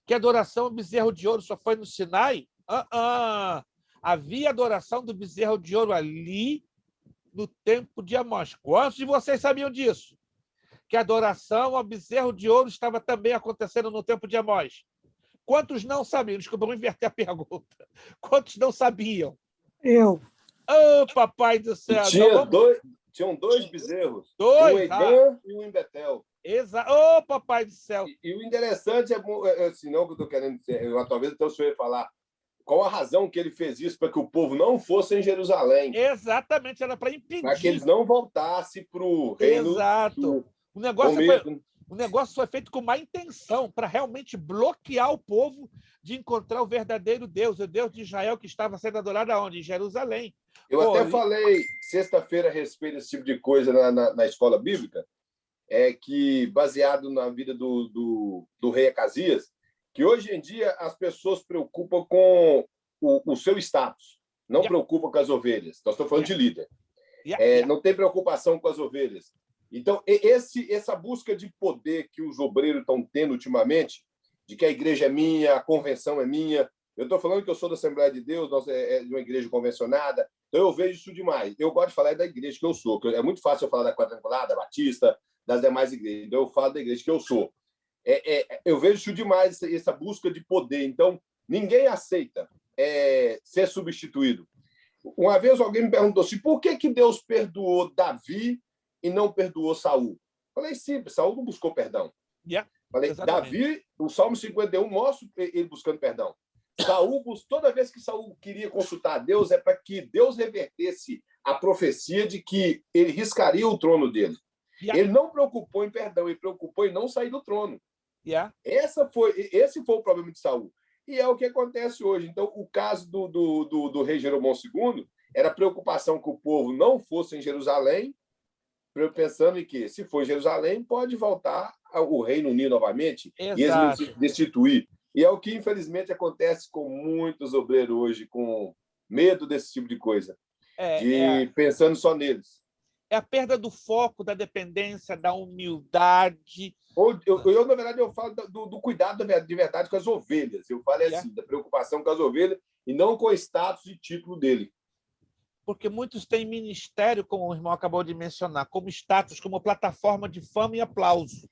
Speaker 1: que a adoração ao bezerro de ouro só foi no Sinai? Havia adoração do bezerro de ouro ali no tempo de Amós. Quantos de vocês sabiam disso? Que a adoração ao bezerro de ouro estava também acontecendo no tempo de Amós? Quantos não sabiam? Desculpa, vou inverter a pergunta. Quantos não sabiam?
Speaker 7: Eu.
Speaker 1: Papai do céu.
Speaker 5: Tinham dois bezerros.
Speaker 1: Dois,
Speaker 5: um em Dan e um em Betel.
Speaker 1: Exato. Papai do céu.
Speaker 5: E o interessante é assim, não que eu estou querendo dizer, talvez até o senhor ia falar, qual a razão que ele fez isso? Para que o povo não fosse em Jerusalém.
Speaker 1: Exatamente, era para impedir.
Speaker 5: Para que eles não voltassem para o reino.
Speaker 1: Exato. O negócio foi feito com má intenção, para realmente bloquear o povo de encontrar o verdadeiro Deus, o Deus de Israel, que estava sendo adorado aonde? Em Jerusalém.
Speaker 5: Eu até falei sexta-feira a respeito desse tipo de coisa na escola bíblica, que baseado na vida do rei Acasias, que hoje em dia as pessoas se preocupam com o seu status, não preocupam com as ovelhas. Nós estamos falando de líder. Não tem preocupação com as ovelhas. Então, essa busca de poder que os obreiros estão tendo ultimamente, de que a igreja é minha, a convenção é minha. Eu estou falando que eu sou da Assembleia de Deus, nós é de uma igreja convencionada, então eu vejo isso demais. Eu gosto de falar da igreja que eu sou, que é muito fácil eu falar da Quadrangular, da Batista, das demais igrejas. Então eu falo da igreja que eu sou. Eu vejo isso demais, essa busca de poder. Então, ninguém aceita ser substituído. Uma vez alguém me perguntou assim, por que Deus perdoou Davi e não perdoou Saul? Falei, simples, Saul não buscou perdão. Falei, exatamente. Davi, o Salmo 51 mostra ele buscando perdão. Saul, toda vez que Saul queria consultar a Deus, é para que Deus revertesse a profecia de que ele riscaria o trono dele. Ele não preocupou em perdão, ele preocupou em não sair do trono. Esse foi o problema de Saul. E é o que acontece hoje. Então, o caso do rei Jeroboão II era a preocupação que o povo não fosse em Jerusalém, pensando em que, se for Jerusalém, pode voltar o reino unir novamente. Exato. E eles vão se destituir. E é o que, infelizmente, acontece com muitos obreiros hoje, com medo desse tipo de coisa, pensando só neles.
Speaker 1: É a perda do foco, da dependência, da humildade.
Speaker 5: Na verdade, eu falo do cuidado de verdade com as ovelhas. Eu falo assim, da preocupação com as ovelhas e não com o status e título dele.
Speaker 1: Porque muitos têm ministério, como o irmão acabou de mencionar, como status, como plataforma de fama e aplauso,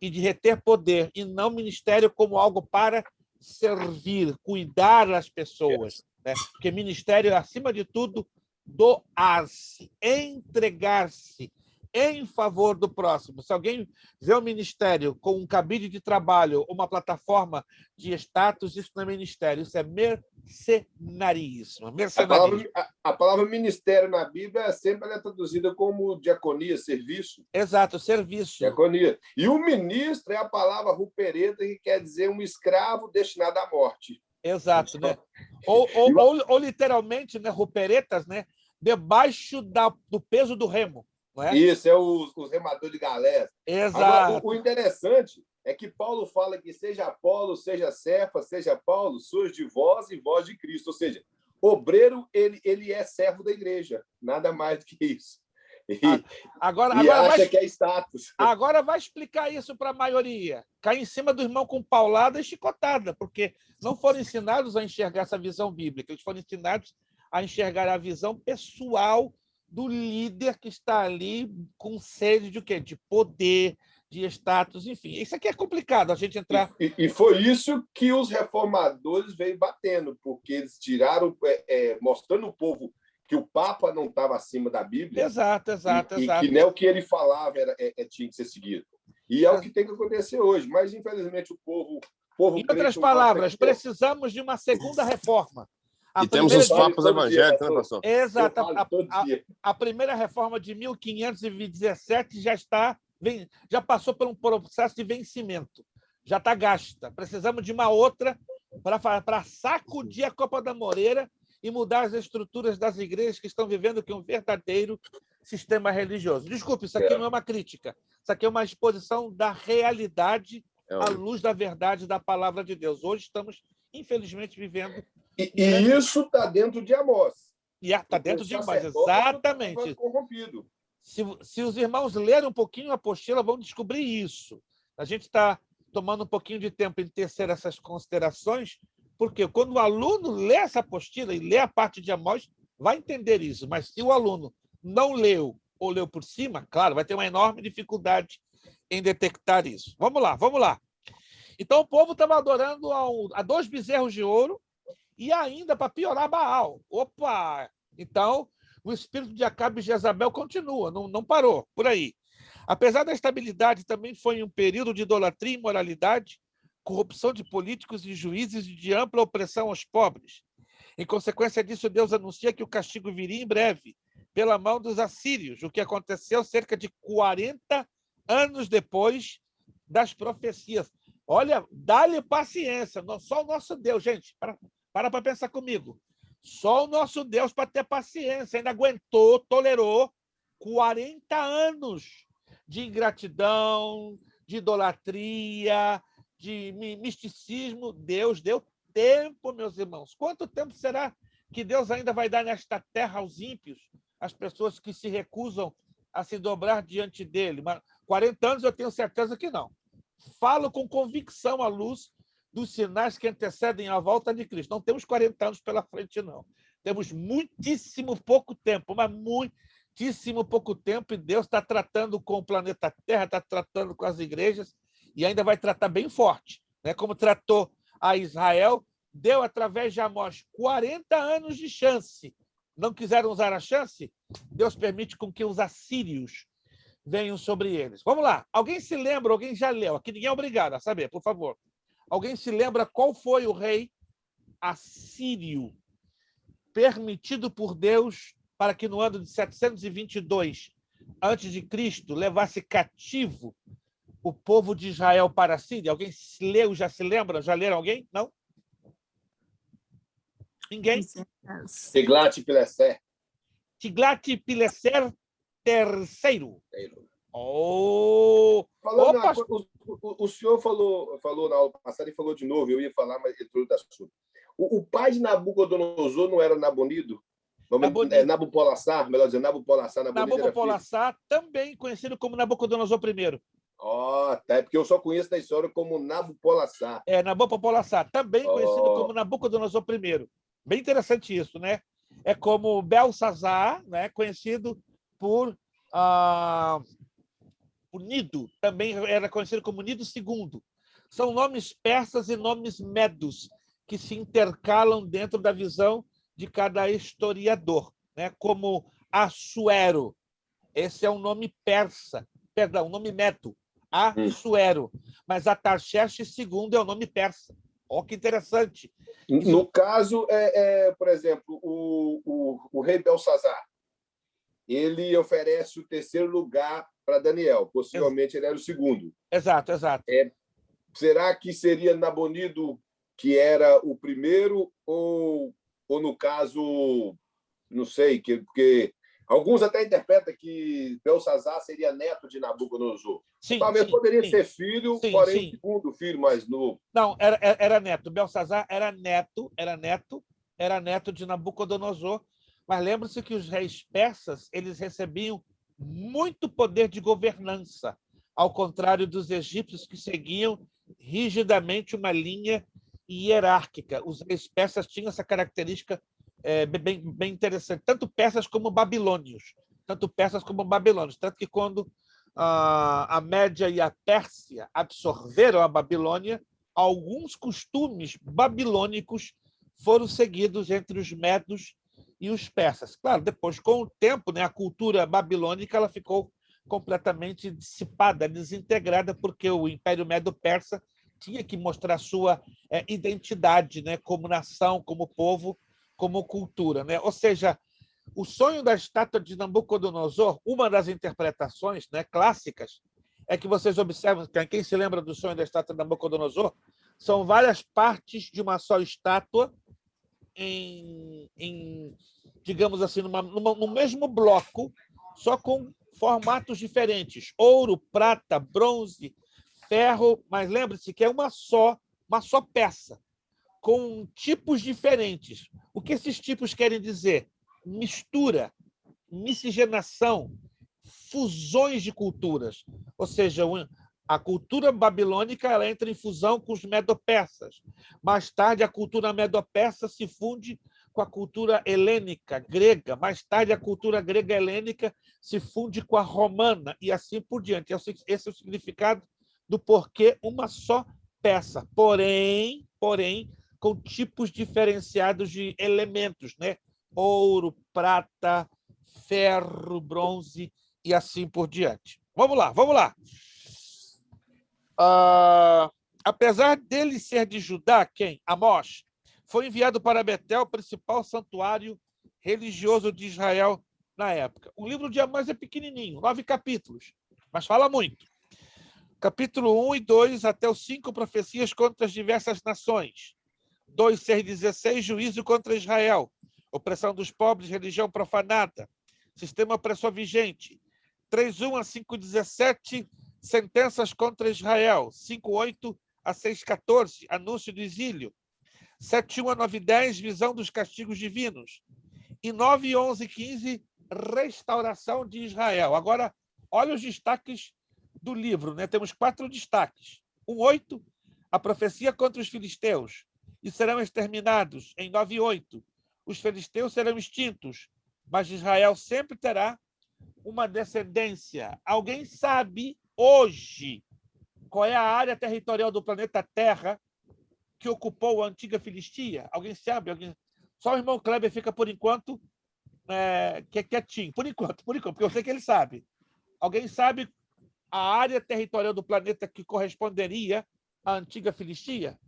Speaker 1: e de reter poder, e não ministério como algo para servir, cuidar das pessoas. Né? Porque ministério é, acima de tudo, doar-se, entregar-se em favor do próximo. Se alguém vê o ministério com um cabide de trabalho, uma plataforma de status, isso não é ministério, isso é mercenarismo.
Speaker 5: A palavra ministério na Bíblia sempre é traduzida como diaconia, serviço.
Speaker 1: Exato, serviço.
Speaker 5: Diaconia. E o ministro é a palavra rupereta, que quer dizer um escravo destinado à morte.
Speaker 1: Exato, né? Ou literalmente, né, ruperetas, né, debaixo do peso do remo. Não é?
Speaker 5: Isso, é os remadores de galés.
Speaker 1: Exato.
Speaker 5: Agora, o interessante é que Paulo fala que seja Apolo, seja Cefa, seja Paulo, sois de vós e vós de Cristo. Ou seja, obreiro, ele é servo da igreja. Nada mais do que isso.
Speaker 1: Agora
Speaker 5: acha que é status.
Speaker 1: Agora vai explicar isso para a maioria. Cai em cima do irmão com paulada e chicotada, porque não foram ensinados a enxergar essa visão bíblica. Eles foram ensinados a enxergar a visão pessoal do líder que está ali com sede de o quê? De poder, de status, enfim. Isso aqui é complicado a gente entrar...
Speaker 5: E foi isso que os reformadores veio batendo, porque eles tiraram, mostrando ao povo que o Papa não estava acima da Bíblia.
Speaker 1: Exato.
Speaker 5: E que nem o que ele falava tinha que ser seguido. E é o que tem que acontecer hoje. Mas, infelizmente, o povo
Speaker 1: em outras palavras, precisamos de uma segunda reforma.
Speaker 8: E temos os papas evangélicos, né, pastor?
Speaker 1: Exato. A primeira reforma de 1517 já passou por um processo de vencimento. Já está gasta. Precisamos de uma outra para sacudir a Copa da Moreira e mudar as estruturas das igrejas que estão vivendo um verdadeiro sistema religioso. Desculpe, isso aqui não é uma crítica. Isso aqui é uma exposição da realidade à luz da verdade da palavra de Deus. Hoje estamos, infelizmente, vivendo...
Speaker 5: E isso está dentro de Amós.
Speaker 1: Está dentro de Amós, exatamente.
Speaker 5: Corrompido.
Speaker 1: Se os irmãos lerem um pouquinho a apostila, vão descobrir isso. A gente está tomando um pouquinho de tempo em tecer essas considerações, porque quando o aluno lê essa apostila e lê a parte de Amós, vai entender isso. Mas se o aluno não leu ou leu por cima, claro, vai ter uma enorme dificuldade em detectar isso. Vamos lá. Então, o povo estava adorando a 2 bezerros de ouro, e ainda, para piorar, Baal. Opa! Então, o espírito de Acabe e Jezabel continua, não parou por aí. Apesar da estabilidade, também foi um período de idolatria e imoralidade, corrupção de políticos e juízes e de ampla opressão aos pobres. Em consequência disso, Deus anuncia que o castigo viria em breve, pela mão dos assírios, o que aconteceu cerca de 40 anos depois das profecias. Olha, dá-lhe paciência. Só o nosso Deus, gente, para pensar comigo. Só o nosso Deus para ter paciência. Ainda aguentou, tolerou 40 anos de ingratidão, de idolatria, de misticismo. Deus deu tempo, meus irmãos. Quanto tempo será que Deus ainda vai dar nesta terra aos ímpios, as pessoas que se recusam a se dobrar diante dele? Mas 40 anos eu tenho certeza que não. Falo com convicção à luz dos sinais que antecedem a volta de Cristo. Não temos 40 anos pela frente, não. Temos muitíssimo pouco tempo, mas muitíssimo pouco tempo, e Deus está tratando com o planeta Terra, está tratando com as igrejas, e ainda vai tratar bem forte, né? Como tratou a Israel, deu através de Amós 40 anos de chance. Não quiseram usar a chance? Deus permite com que os assírios venham sobre eles. Vamos lá. Alguém se lembra, alguém já leu, aqui ninguém é obrigado a saber, por favor. Alguém se lembra qual foi o rei assírio permitido por Deus para que no ano de 722 a.C. levasse cativo o povo de Israel para a Síria? Alguém leu, já se lembra? Já leram alguém? Não? Ninguém?
Speaker 5: Tiglat-Pileser.
Speaker 1: Tiglat-Pileser III.
Speaker 5: Opa! O senhor falou na aula passada e falou de novo, eu ia falar, mas entrou no assunto. O pai de Nabucodonosor não era Nabonido? Nabopolassar, melhor dizer, Nabopolassar.
Speaker 1: Nabopolassar, também conhecido como Nabucodonosor I.
Speaker 5: Tá, é porque eu só conheço da história como Nabopolassar.
Speaker 1: Nabopolassar, também conhecido como Nabucodonosor I. Bem interessante isso, né? É como Belsazar, né? Conhecido por Nido, também era conhecido como Nido II. São nomes persas e nomes medos que se intercalam dentro da visão de cada historiador, né? Como Assuero, esse é um nome persa, perdão, um nome medo, Assuero, mas Atarxerxes II é o nome persa. Olha que interessante.
Speaker 5: No caso, por exemplo, o rei Belsazar, ele oferece o terceiro lugar para Daniel, possivelmente ele era o segundo.
Speaker 1: Exato.
Speaker 5: Será que seria Nabonido que era o primeiro, ou no caso, não sei, porque alguns até interpretam que Belsazar seria neto de Nabucodonosor. Talvez poderia ser filho, porém o segundo filho mais novo.
Speaker 1: Não, era neto. Belsazar era neto de Nabucodonosor, mas lembre-se que os reis persas eles recebiam muito poder de governança, ao contrário dos egípcios que seguiam rigidamente uma linha hierárquica. Os reis persas tinham essa característica bem interessante, tanto persas como babilônios. Tanto que quando a Média e a Pérsia absorveram a Babilônia, alguns costumes babilônicos foram seguidos entre os medos e os persas. Claro, depois, com o tempo, né, a cultura babilônica ela ficou completamente dissipada, desintegrada, porque o Império Medo-Persa tinha que mostrar sua identidade, né, como nação, como povo, como cultura, né? Ou seja, o sonho da estátua de Nabucodonosor, uma das interpretações, né, clássicas, é que vocês observam, quem se lembra do sonho da estátua de Nabucodonosor, são várias partes de uma só estátua digamos assim, no mesmo bloco, só com formatos diferentes: ouro, prata, bronze, ferro, mas lembre-se que é uma só peça, com tipos diferentes. O que esses tipos querem dizer? Mistura, miscigenação, fusões de culturas. Ou seja, a cultura babilônica ela entra em fusão com os medo-persas. Mais tarde, a cultura medo-persa se funde com a cultura helênica, grega. Mais tarde, a cultura grega-helênica se funde com a romana, e assim por diante. Esse é o significado do porquê uma só peça, porém com tipos diferenciados de elementos, né? Ouro, prata, ferro, bronze e assim por diante. Vamos lá. Apesar dele ser de Judá, quem? Amós, foi enviado para Betel, principal santuário religioso de Israel na época. O livro de Amós é pequenininho, 9 capítulos, mas fala muito. Capítulo 1 e 2 até o 5, profecias contra as diversas nações. 2, 6, 16, juízo contra Israel. Opressão dos pobres, religião profanada. Sistema opressor vigente. 3, 1 a 5, 17, sentenças contra Israel. 5, 8 a 6, 14, anúncio do exílio. 7, 1 a 9, 10, visão dos castigos divinos. E 9, 11 e 15, restauração de Israel. Agora, olha os destaques do livro, né? Temos 4 destaques. 1:8, a profecia contra os filisteus, e serão exterminados. Em 9:8, os filisteus serão extintos, mas Israel sempre terá uma descendência. Alguém sabe hoje qual é a área territorial do planeta Terra que ocupou a antiga Filistia? Alguém sabe? Só o irmão Kleber fica, por enquanto, quietinho. Por enquanto, porque eu sei que ele sabe. Alguém sabe a área territorial do planeta que corresponderia à antiga Filistia?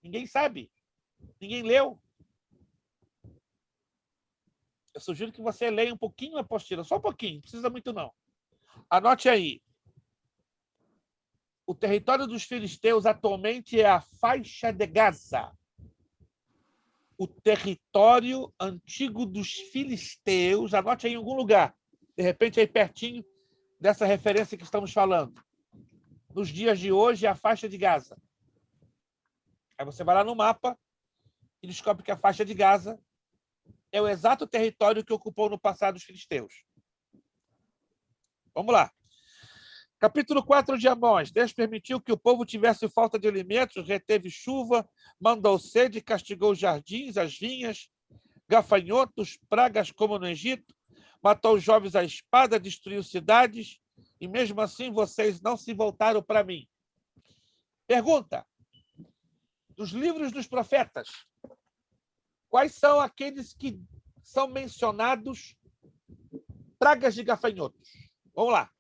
Speaker 1: Ninguém sabe. Ninguém leu. Eu sugiro que você leia um pouquinho a apostila, só um pouquinho, não precisa muito não. Anote aí. O território dos filisteus atualmente é a faixa de Gaza. O território antigo dos filisteus, anote aí em algum lugar, de repente aí pertinho dessa referência que estamos falando. Nos dias de hoje é a faixa de Gaza. Aí você vai lá no mapa e descobre que a faixa de Gaza é o exato território que ocupou no passado os filisteus. Vamos lá. Capítulo 4 de Amós. Deus permitiu que o povo tivesse falta de alimentos, reteve chuva, mandou sede, castigou os jardins, as vinhas, gafanhotos, pragas como no Egito, matou os jovens à espada, destruiu cidades, e mesmo assim vocês não se voltaram para mim. Pergunta: dos livros dos profetas, quais são aqueles que são mencionados pragas de gafanhotos? Vamos lá.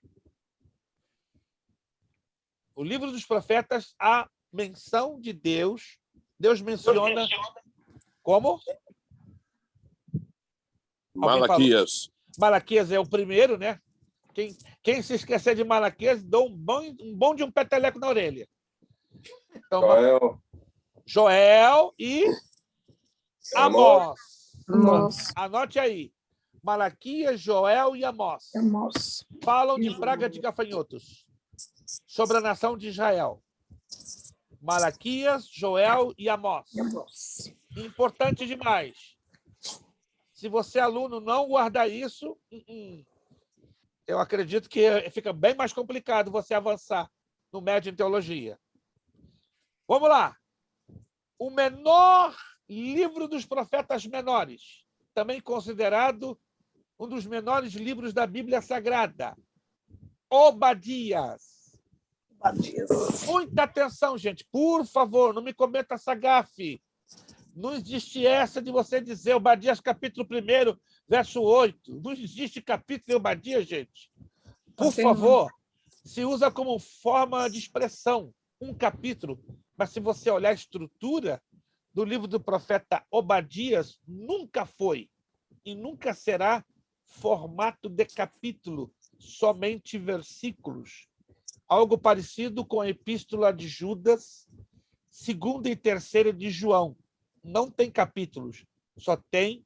Speaker 1: O livro dos profetas, há menção de Deus. Deus menciona como?
Speaker 8: Malaquias.
Speaker 1: Malaquias é o primeiro, né? Quem se esquecer de Malaquias, dá um bom de um peteleco na orelha. Então, Joel e Amós. Anote aí. Malaquias, Joel e Amós. Falam de praga de gafanhotos sobre a nação de Israel. Malaquias, Joel e Amós. Importante demais. Se você, aluno, não guardar isso, eu acredito que fica bem mais complicado você avançar no médio em teologia. Vamos lá. O menor livro dos profetas menores, também considerado um dos menores livros da Bíblia Sagrada. Obadias. Muita atenção, gente. Por favor, não me cometa essa gafe. Não existe essa de você dizer Obadias capítulo 1, verso 8. Não existe capítulo em Obadias, gente. Por favor, se usa como forma de expressão um capítulo, mas se você olhar a estrutura do livro do profeta Obadias, nunca foi e nunca será formato de capítulo, somente versículos. Algo parecido com a epístola de Judas, 2ª e 3ª de João. Não tem capítulos, só tem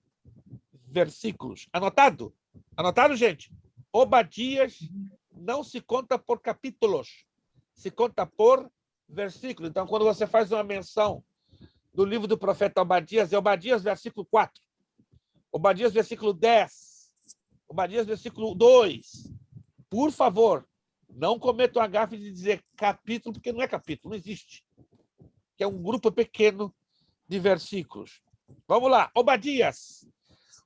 Speaker 1: versículos. Anotado? Anotado, gente? Obadias não se conta por capítulos, se conta por versículos. Então, quando você faz uma menção do livro do profeta Obadias, é Obadias, versículo 4. Obadias, versículo 10. Obadias, versículo 2. Por favor, não cometa o gafe de dizer capítulo, porque não é capítulo, não existe. Que é um grupo pequeno de versículos. Vamos lá. Obadias.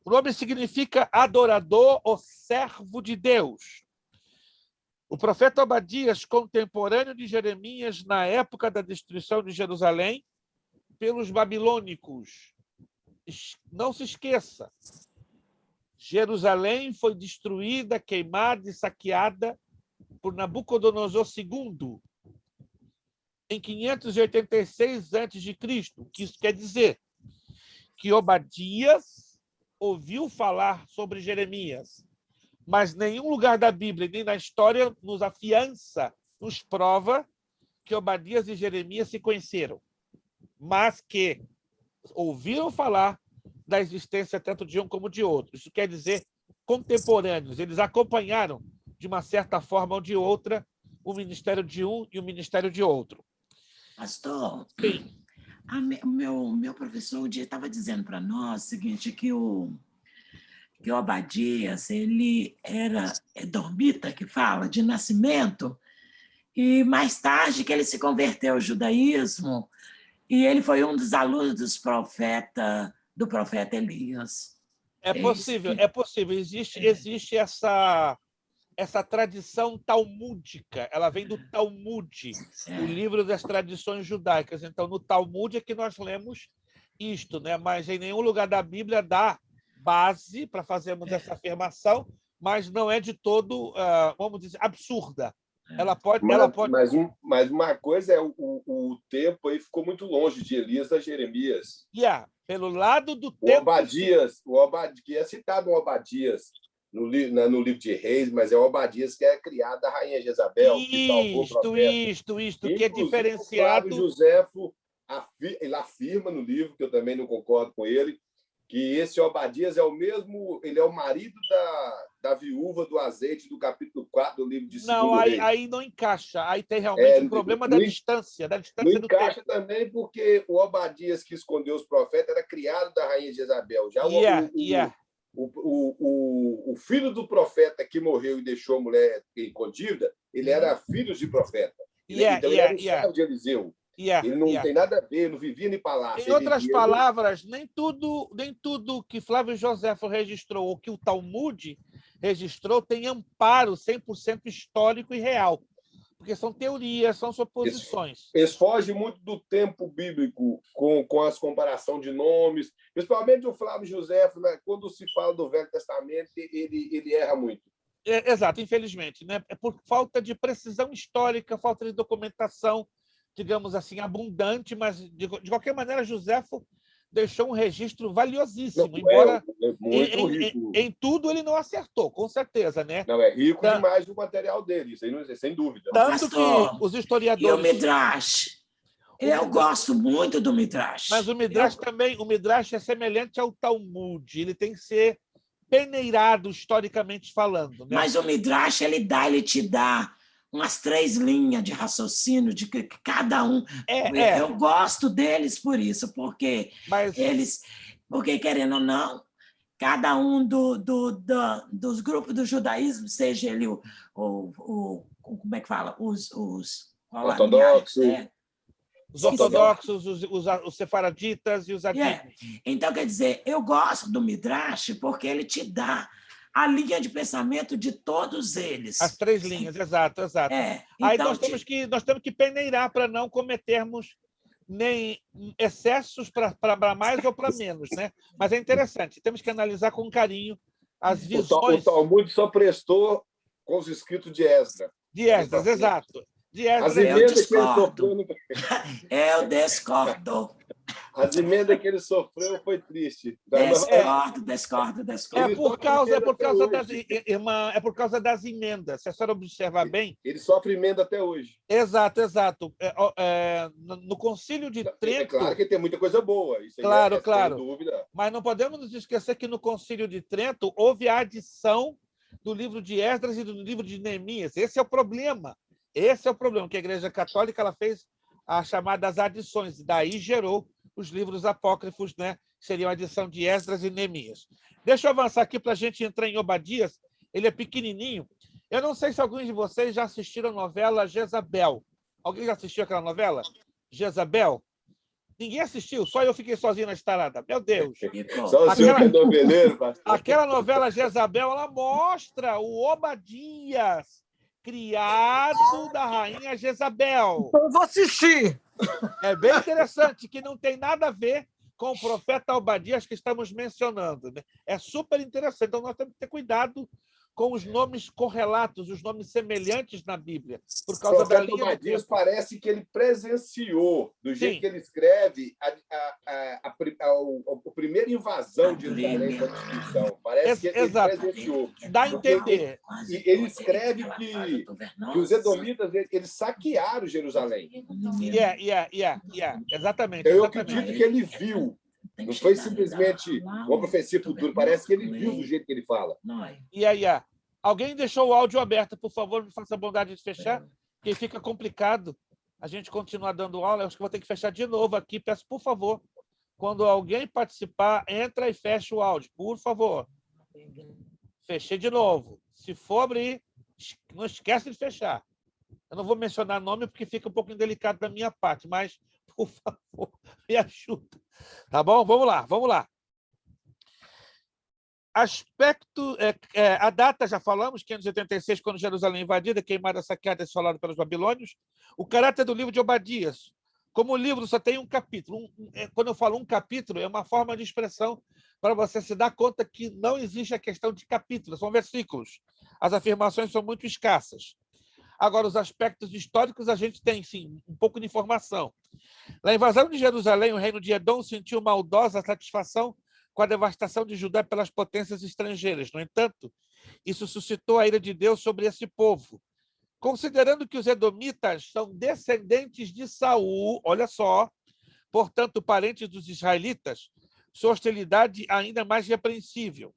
Speaker 1: O nome significa adorador ou servo de Deus. O profeta Obadias, contemporâneo de Jeremias, na época da destruição de Jerusalém pelos babilônicos. Não se esqueça, Jerusalém foi destruída, queimada e saqueada por Nabucodonosor II em 586 a.C. O que isso quer dizer? Que Obadias ouviu falar sobre Jeremias, mas nenhum lugar da Bíblia, nem na história, nos afiança, nos prova que Obadias e Jeremias se conheceram, mas que ouviram falar da existência tanto de um como de outro. Isso quer dizer contemporâneos. Eles acompanharam, de uma certa forma ou de outra, o ministério de um e o ministério de outro.
Speaker 6: Pastor,
Speaker 1: sim.
Speaker 6: O meu professor um dia estava dizendo para nós o seguinte, que o Obadias, ele era edomita, que fala, de nascimento, e mais tarde que ele se converteu ao judaísmo, e ele foi um dos alunos do profeta Elias.
Speaker 1: É possível. Existe essa tradição talmúdica, ela vem do Talmud, o livro das tradições judaicas. Então, no Talmud é que nós lemos isto, né? Mas em nenhum lugar da Bíblia dá base para fazermos essa afirmação, mas não é de todo, vamos dizer, absurda. Ela pode...
Speaker 5: Mas uma coisa é o tempo aí ficou muito longe de Elias a Jeremias.
Speaker 1: Pelo lado do
Speaker 5: o
Speaker 1: tempo...
Speaker 5: Obadias, que é citado um Obadias no livro de Reis, mas é o Obadias que é criado da rainha Jezabel, que salvou o profeta.
Speaker 1: Isto, que é diferenciado...
Speaker 5: O Flávio Josefo, ele afirma no livro, que eu também não concordo com ele, que esse Obadias é o mesmo, ele é o marido da viúva do azeite do capítulo 4 do livro de 2 Reis.
Speaker 1: Aí não encaixa. Aí tem realmente um problema da distância.
Speaker 5: Não encaixa também porque o Obadias que escondeu os profetas era criado da rainha Jezabel. Já o filho do profeta que morreu e deixou a mulher com dívida, ele era filho de profeta. Então ele era o servo de Eliseu. Ele não tem nada a ver, não vivia em palácio.
Speaker 1: Em outras palavras, nem tudo que Flávio Josefo registrou ou que o Talmud registrou tem amparo 100% histórico e real, porque são teorias, são suposições.
Speaker 5: Eles fogem muito do tempo bíblico com as comparações de nomes, principalmente o Flávio Josefo, né? Quando se fala do Velho Testamento, ele erra muito.
Speaker 1: Exato, infelizmente, né? É por falta de precisão histórica, falta de documentação, digamos assim, abundante, mas, de qualquer maneira, Josefo deixou um registro valiosíssimo, embora em tudo ele não acertou, com certeza, né?
Speaker 5: Não, é rico demais o material dele, isso aí não, sem dúvida.
Speaker 1: Tanto que os historiadores...
Speaker 6: E o Midrash? Eu gosto muito do Midrash.
Speaker 1: Mas o Midrash também, o Midrash é semelhante ao Talmud, ele tem que ser peneirado historicamente falando. Né?
Speaker 6: Mas o Midrash, ele te dá umas 3 linhas de raciocínio de que cada um... Eu gosto deles por isso, porque porque, querendo ou não, cada um dos grupos do judaísmo, seja ele como é que fala? Os
Speaker 5: ortodoxos.
Speaker 1: Os ortodoxos, os sefaraditas e os abídicos.
Speaker 6: Então, quer dizer, eu gosto do Midrash porque ele te dá a linha de pensamento de todos eles.
Speaker 1: As 3 linhas, exato. Aí nós temos que peneirar para não cometermos nem excessos para mais ou para menos, né? Mas é interessante, temos que analisar com carinho as visões...
Speaker 5: O Talmud só prestou com os escritos de Esdras.
Speaker 1: De Esdras, exato.
Speaker 5: As emendas que ele sofreu...
Speaker 6: Eu discordo.
Speaker 5: As emendas que ele sofreu foi triste.
Speaker 6: Discordo.
Speaker 1: É por causa das emendas. Se a senhora observar bem...
Speaker 5: Ele sofre emenda até hoje.
Speaker 1: Exato. No Concílio de Trento...
Speaker 5: É claro que tem muita coisa boa. Isso aí
Speaker 1: claro.
Speaker 5: Sem dúvida.
Speaker 1: Mas não podemos nos esquecer que no Concílio de Trento houve a adição do livro de Esdras e do livro de Neemias. Esse é o problema. Que a Igreja Católica ela fez as chamadas adições, e daí gerou os livros apócrifos, né? Seriam a adição de Esdras e Neemias. Deixa eu avançar aqui para a gente entrar em Obadias. Ele é pequenininho. Eu não sei se alguns de vocês já assistiram a novela Jezabel. Alguém já assistiu aquela novela? Jezabel? Ninguém assistiu, só eu fiquei sozinho na estalada. Meu Deus.
Speaker 5: Só o senhor que é noveleiro, pastor.
Speaker 1: Aquela novela Jezabel, ela mostra o Obadias, criado da rainha Jezabel.
Speaker 7: Eu vou assistir.
Speaker 1: É bem interessante, que não tem nada a ver com o profeta Obadias que estamos mencionando. Né? É super interessante. Então, nós temos que ter cuidado com os nomes correlatos, os nomes semelhantes na Bíblia, por causa da linha do tempo.
Speaker 5: Parece que ele presenciou, do jeito que ele escreve, a primeira invasão de Jerusalém da destruição. Parece que ele presenciou.
Speaker 1: Dá a entender.
Speaker 5: Ele escreve que os edomitas eles saquearam Jerusalém.
Speaker 1: Exatamente.
Speaker 5: Eu acredito que ele viu. Não foi simplesmente uma profecia futura, parece que ele viu do jeito que ele fala.
Speaker 1: Alguém deixou o áudio aberto, por favor, me faça a bondade de fechar, porque fica complicado a gente continuar dando aula. Eu acho que vou ter que fechar de novo aqui. Peço, por favor, quando alguém participar, entra e fecha o áudio, por favor. Fechei de novo. Se for abrir, não esquece de fechar. Eu não vou mencionar nome porque fica um pouco indelicado da minha parte, mas, por favor, me ajuda. Tá bom? Vamos lá. Aspecto, a data já falamos, 586, quando Jerusalém invadida, queimada, saqueada e assolada pelos babilônios. O caráter do livro de Obadias. Como o livro só tem um capítulo, quando eu falo um capítulo, é uma forma de expressão para você se dar conta que não existe a questão de capítulos, são versículos. As afirmações são muito escassas. Agora, os aspectos históricos, a gente tem, sim, um pouco de informação. Na invasão de Jerusalém, o reino de Edom sentiu maldosa satisfação com a devastação de Judá pelas potências estrangeiras. No entanto, isso suscitou a ira de Deus sobre esse povo. Considerando que os edomitas são descendentes de Saul, olha só, portanto, parentes dos israelitas, sua hostilidade ainda mais repreensível.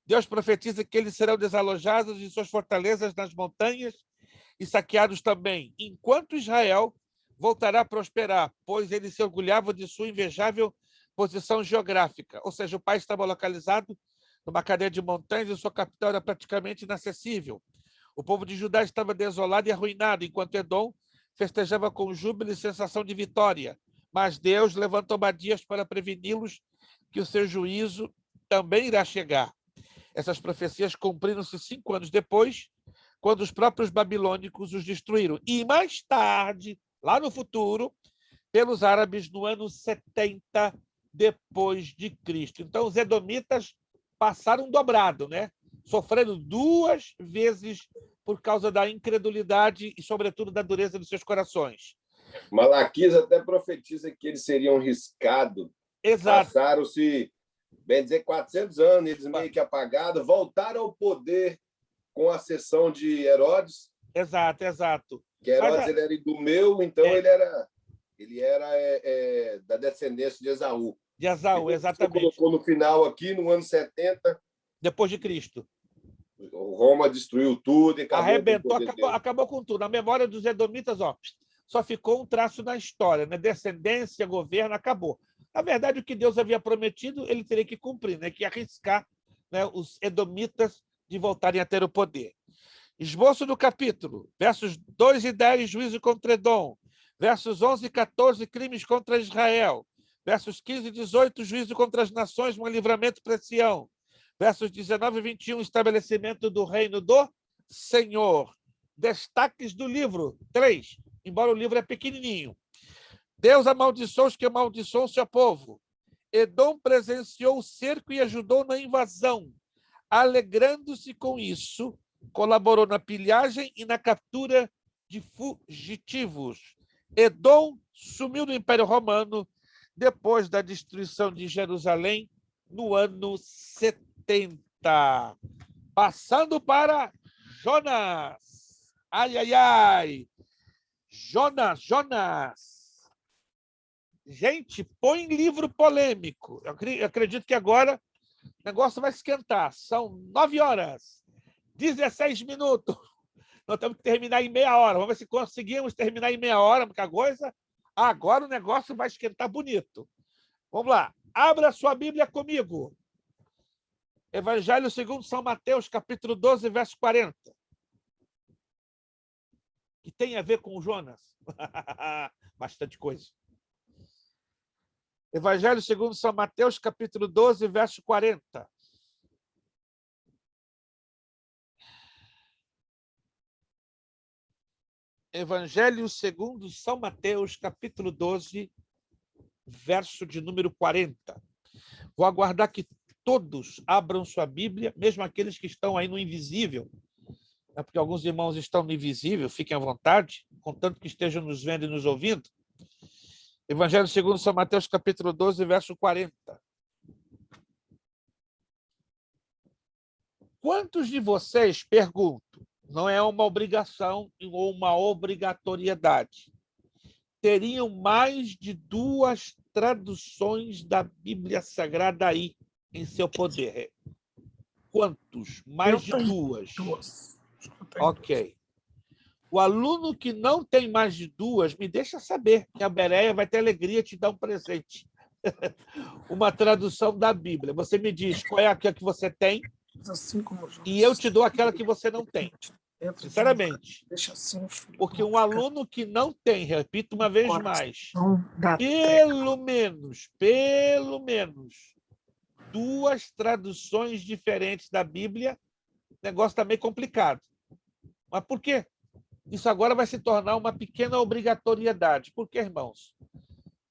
Speaker 1: Deus profetiza que eles serão desalojados de suas fortalezas nas montanhas e saqueados também, enquanto Israel voltará a prosperar, pois ele se orgulhava de sua invejável posição geográfica, ou seja, o país estava localizado numa cadeia de montanhas e sua capital era praticamente inacessível. O povo de Judá estava desolado e arruinado, enquanto Edom festejava com júbilo e sensação de vitória. Mas Deus levantou Obadias para preveni-los que o seu juízo também irá chegar. Essas profecias cumpriram-se 5 anos depois, quando os próprios babilônicos os destruíram. E mais tarde, lá no futuro, pelos árabes no ano 70 depois de Cristo. Então, os edomitas passaram dobrado, né? Sofrendo 2 vezes por causa da incredulidade e, sobretudo, da dureza dos seus corações.
Speaker 5: Malaquias até profetiza que eles seriam riscados.
Speaker 1: Exato.
Speaker 5: Passaram-se, bem dizer, 400 anos, eles meio que apagados, voltaram ao poder com a ascensão de Herodes.
Speaker 1: Exato.
Speaker 5: Que Herodes ele era idumeu, então ele era da descendência de Esaú.
Speaker 1: De Esaú, exatamente.
Speaker 5: Você colocou no final aqui, no ano 70.
Speaker 1: Depois de Cristo.
Speaker 5: Roma destruiu tudo e
Speaker 1: acabou com tudo. Na memória dos edomitas, só ficou um traço na história, né? Descendência, governo, acabou. Na verdade, o que Deus havia prometido, ele teria que cumprir, né? Que arriscar, né, os edomitas de voltarem a ter o poder. Esboço do capítulo, versos 2 e 10, juízo contra Edom. Versos 11 e 14, crimes contra Israel. Versos 15 e 18, juízo contra as nações, um livramento para Sião. Versos 19 e 21, estabelecimento do reino do Senhor. Destaques do livro, 3, embora o livro é pequenininho. Deus amaldiçoou os que amaldiçoam o seu povo. Edom presenciou o cerco e ajudou na invasão. Alegrando-se com isso, colaborou na pilhagem e na captura de fugitivos. Edom sumiu do Império Romano depois da destruição de Jerusalém no ano 70. Passando para Jonas. Ai. Jonas. Gente, põe livro polêmico. Eu acredito que agora o negócio vai esquentar. São 9 horas, 16 minutos. Nós temos que terminar em meia hora. Vamos ver se conseguimos terminar em meia hora, porque agora o negócio vai esquentar bonito. Vamos lá. Abra sua Bíblia comigo. Evangelho segundo São Mateus, capítulo 12, verso 40. Que tem a ver com Jonas. Bastante coisa. Evangelho segundo São Mateus, capítulo 12, verso 40. Evangelho segundo São Mateus, capítulo 12, verso de número 40. Vou aguardar que todos abram sua Bíblia, mesmo aqueles que estão aí no invisível, né? Porque alguns irmãos estão no invisível, fiquem à vontade, contanto que estejam nos vendo e nos ouvindo. Evangelho segundo São Mateus, capítulo 12, verso 40. Quantos de vocês, pergunto, não é uma obrigação ou uma obrigatoriedade, teriam mais de 2 traduções da Bíblia Sagrada aí em seu poder? Quantos? Mais de 2?
Speaker 7: 2.
Speaker 1: Ok. O aluno que não tem mais de 2, me deixa saber, que a Bereia vai ter alegria de te dar um presente. Uma tradução da Bíblia. Você me diz qual é a que você tem e eu te dou aquela que você não tem. Sinceramente. Porque um aluno que não tem, repito uma vez mais, pelo menos 2 traduções diferentes da Bíblia, o negócio está meio complicado. Mas por quê? Isso agora vai se tornar uma pequena obrigatoriedade. Por quê, irmãos?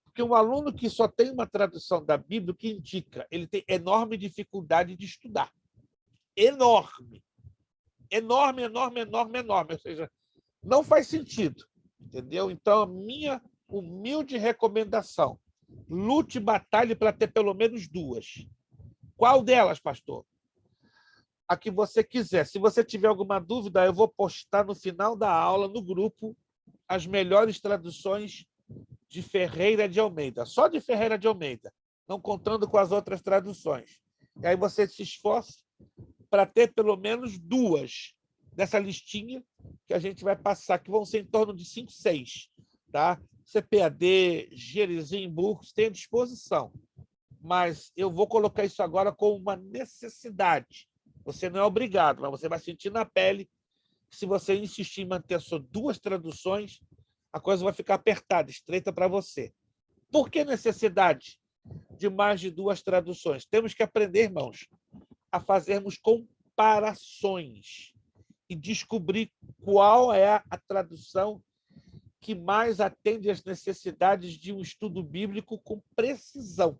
Speaker 1: Porque um aluno que só tem uma tradução da Bíblia, o que indica, ele tem enorme dificuldade de estudar. Enorme. Enorme. Ou seja, não faz sentido. Entendeu? Então, a minha humilde recomendação, lute e batalhe para ter pelo menos 2. Qual delas, pastor? A que você quiser. Se você tiver alguma dúvida, eu vou postar no final da aula, no grupo, as melhores traduções de Ferreira de Almeida. Só de Ferreira de Almeida, não contando com as outras traduções. E aí você se esforça para ter pelo menos 2 dessa listinha que a gente vai passar, que vão ser em torno de 5, 6. Tá? CPAD, Gerizim, Burgos, tem à disposição. Mas eu vou colocar isso agora como uma necessidade. Você não é obrigado, mas você vai sentir na pele que se você insistir em manter só 2 traduções, a coisa vai ficar apertada, estreita para você. Por que necessidade de mais de 2 traduções? Temos que aprender, irmãos, a fazermos comparações e descobrir qual é a tradução que mais atende às necessidades de um estudo bíblico com precisão.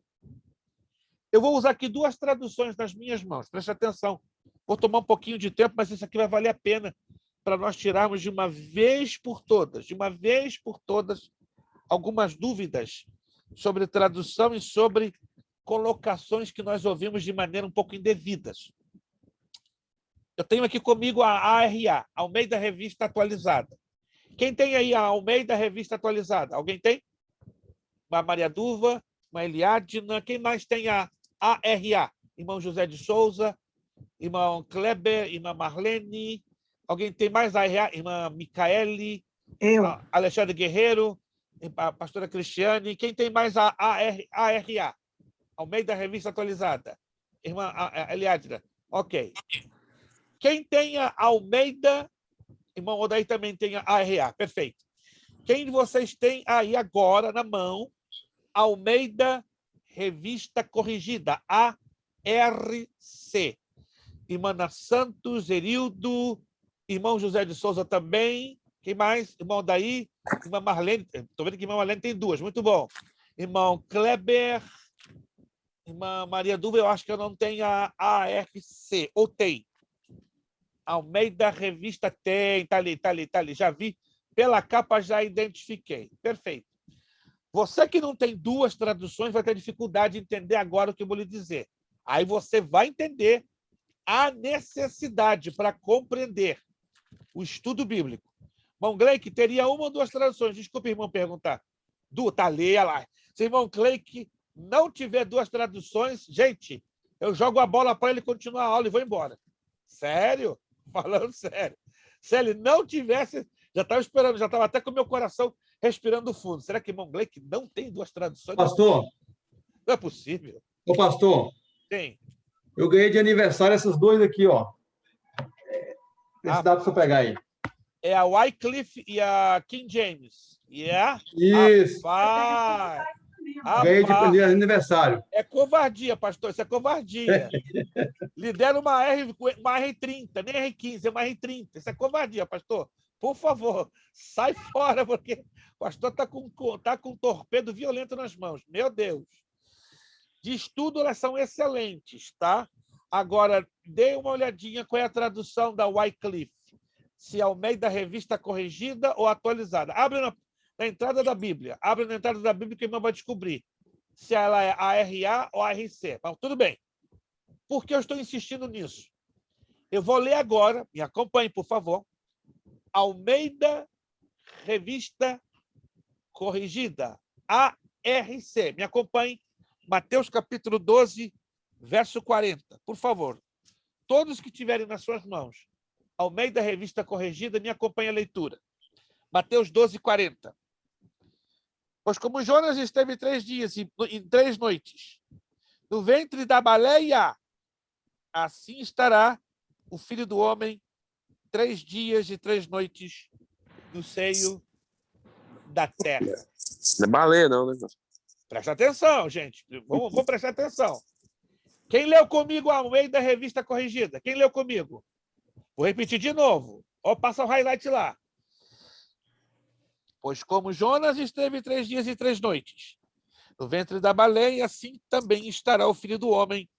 Speaker 1: Eu vou usar aqui 2 traduções nas minhas mãos. Preste atenção. Vou tomar um pouquinho de tempo, mas isso aqui vai valer a pena para nós tirarmos de uma vez por todas, algumas dúvidas sobre tradução e sobre colocações que nós ouvimos de maneira um pouco indevidas. Eu tenho aqui comigo a ARA, Almeida Revista Atualizada. Quem tem aí a Almeida Revista Atualizada? Alguém tem? Uma Maria Duva, uma Eliadna. Quem mais tem a ARA? Irmão José de Souza, irmão Kleber, irmã Marlene. Alguém tem mais a ARA? Irmã Micaele,
Speaker 7: Eu.
Speaker 1: Alexandre Guerreiro, a pastora Cristiane. Quem tem mais a ARA? Almeida Revista Atualizada. Irmã Eliadna. Ok. Quem tem a Almeida, irmão Odaí também tem a ARA. Perfeito. Quem de vocês tem aí agora na mão Almeida Revista Corrigida, ARC? Irmã Ana Santos, Erildo, irmão José de Souza também. Quem mais? Irmão Odaí, irmã Marlene. Estou vendo que irmã Marlene tem 2. Muito bom. Irmão Kleber, irmã Maria Duva, eu acho que eu não tenho a ARC. Ou tem? Almeida Revista tem. Está ali. Já vi. Pela capa já identifiquei. Perfeito. Você que não tem 2 traduções vai ter dificuldade de entender agora o que eu vou lhe dizer. Aí você vai entender a necessidade para compreender o estudo bíblico. Irmão Gleick teria 1 ou 2 traduções. Desculpe, irmão, perguntar. Está ali, olha lá. Se o irmão Gleick não tiver 2 traduções, gente, eu jogo a bola para ele continuar a aula e vou embora. Sério? Falando sério. Se ele não tivesse, já estava esperando, já estava até com o meu coração respirando fundo. Será que o irmão Gleick não tem 2 traduções?
Speaker 9: Pastor?
Speaker 1: Não é possível.
Speaker 9: Ô, pastor.
Speaker 1: Tem.
Speaker 9: Eu ganhei de aniversário essas 2 aqui, ó. Esse dá para você pegar aí.
Speaker 1: É a Wycliffe e a King James. Yeah?
Speaker 9: Isso.
Speaker 1: Rapaz!
Speaker 9: Ganhei de aniversário.
Speaker 1: É covardia, pastor. Isso é covardia. Lhe deram uma R30, nem R15, é uma R30. Isso é covardia, pastor. Por favor, sai fora, porque o pastor está com um torpedo violento nas mãos. Meu Deus. De estudo, elas são excelentes, tá? Agora, dê uma olhadinha qual é a tradução da Wycliffe. Se Almeida Revista Corrigida ou atualizada. Abre na entrada da Bíblia. Abre na entrada da Bíblia que o irmão vai descobrir se ela é ARA ou ARC. Mas tudo bem. Por que eu estou insistindo nisso? Eu vou ler agora, me acompanhe, por favor. Almeida Revista Corrigida, ARC. Me acompanhe. Mateus capítulo 12, verso 40. Por favor, todos que tiverem nas suas mãos Almeida Revista Corrigida, me acompanhe a leitura. Mateus 12, 40. Pois como Jonas esteve 3 dias e 3 noites no ventre da baleia, assim estará o Filho do Homem 3 dias e 3 noites no seio da terra.
Speaker 8: Não é baleia, não, né?
Speaker 1: Presta atenção, gente. Vamos prestar atenção. Quem leu comigo a Almeida Revista Corrigida? Quem leu comigo? Vou repetir de novo. Ó, passa o highlight lá. Pois como Jonas esteve 3 dias e 3 noites no ventre da baleia, assim também estará o Filho do Homem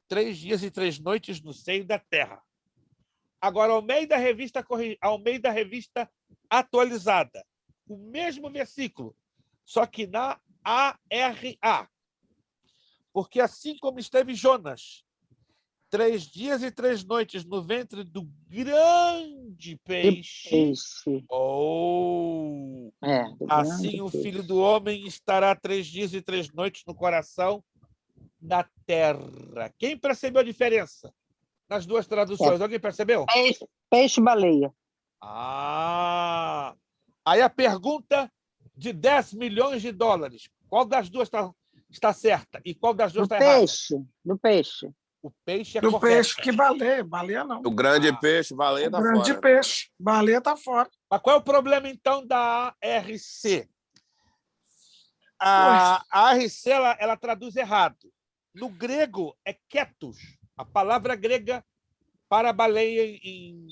Speaker 1: 3 dias e 3 noites no seio da terra. Agora, Almeida Revista Atualizada. O mesmo versículo, só que na ARA. Porque assim como esteve Jonas 3 dias e 3 noites no ventre do grande peixe, assim o Filho do Homem estará 3 dias e 3 noites no coração da terra. Quem percebeu a diferença nas duas traduções? Alguém percebeu?
Speaker 4: Peixe e baleia.
Speaker 1: Aí a pergunta de 10 milhões de dólares. Qual das duas está certa? E qual das duas está errada?
Speaker 4: Do peixe.
Speaker 1: O peixe é
Speaker 7: do
Speaker 1: correto.
Speaker 7: Peixe que baleia. Baleia não.
Speaker 8: O grande peixe, baleia
Speaker 7: O
Speaker 8: tá fora.
Speaker 7: grande peixe. Baleia está fora.
Speaker 1: Mas qual é o problema, então, da ARC? A ARC, ela traduz errado. No grego, é ketos. A palavra grega para baleia em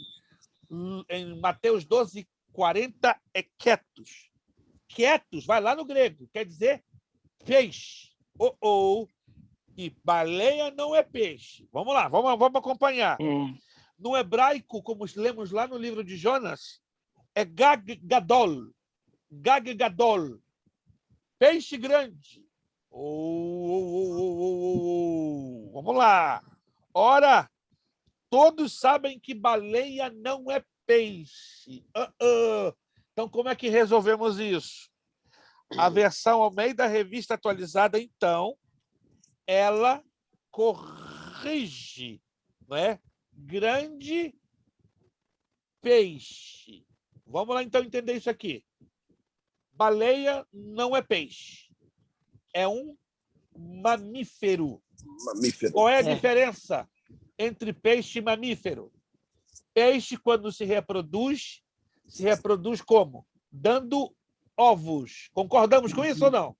Speaker 1: Mateus 12, 40 é ketos. Ketos, vai lá no grego, quer dizer peixe. E baleia não é peixe. Vamos lá, vamos acompanhar. No hebraico, como lemos lá no livro de Jonas, é Gag Gadol. Gag Gadol. Peixe grande. Vamos lá. Ora, todos sabem que baleia não é peixe. Então, como é que resolvemos isso? A versão Almeida Revista Atualizada, então, ela corrige, não é? Grande peixe. Vamos lá, então, entender isso aqui. Baleia não é peixe. É um mamífero. Qual é a diferença entre peixe e mamífero? Peixe, quando se reproduz como? Dando ovos. Concordamos com isso ou não?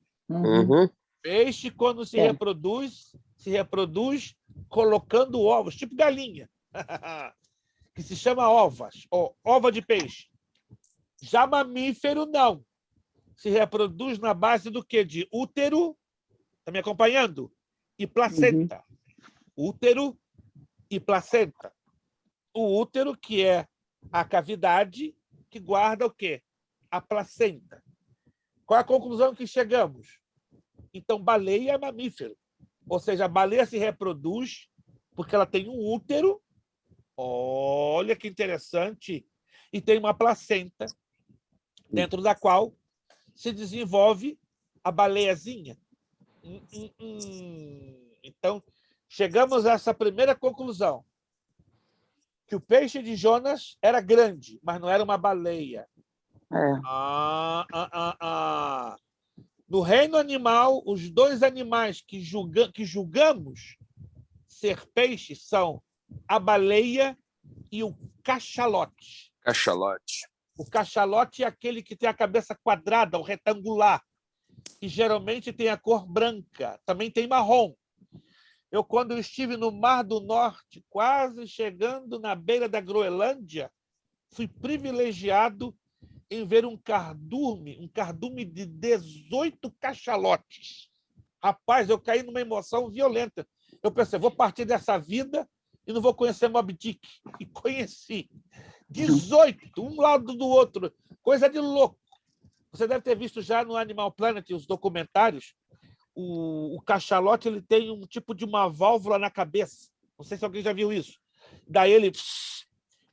Speaker 1: Peixe, quando se reproduz colocando ovos, tipo galinha, que se chama ovas, ou ova de peixe. Já mamífero, não. Se reproduz na base do quê? De útero, está me acompanhando? E placenta. Útero e placenta. O útero, que é a cavidade que guarda o quê? A placenta. Qual é a conclusão que chegamos? Então, baleia é mamífero. Ou seja, a baleia se reproduz porque ela tem um útero, olha que interessante, e tem uma placenta dentro da qual se desenvolve a baleiazinha. Então, chegamos a essa primeira conclusão, que o peixe de Jonas era grande, mas não era uma baleia. No reino animal, os dois animais que julgamos ser peixes são a baleia e o cachalote. O cachalote é aquele que tem a cabeça quadrada ou retangular, e geralmente tem a cor branca, também tem marrom. Eu, quando estive no Mar do Norte, quase chegando na beira da Groenlândia, fui privilegiado em ver um cardume de 18 cachalotes. Rapaz, eu caí numa emoção violenta. Eu pensei, vou partir dessa vida e não vou conhecer Moby Dick. E conheci. 18, um lado do outro. Coisa de louco. Você deve ter visto já no Animal Planet, os documentários, o cachalote ele tem um tipo de uma válvula na cabeça. Não sei se alguém já viu isso. Daí ele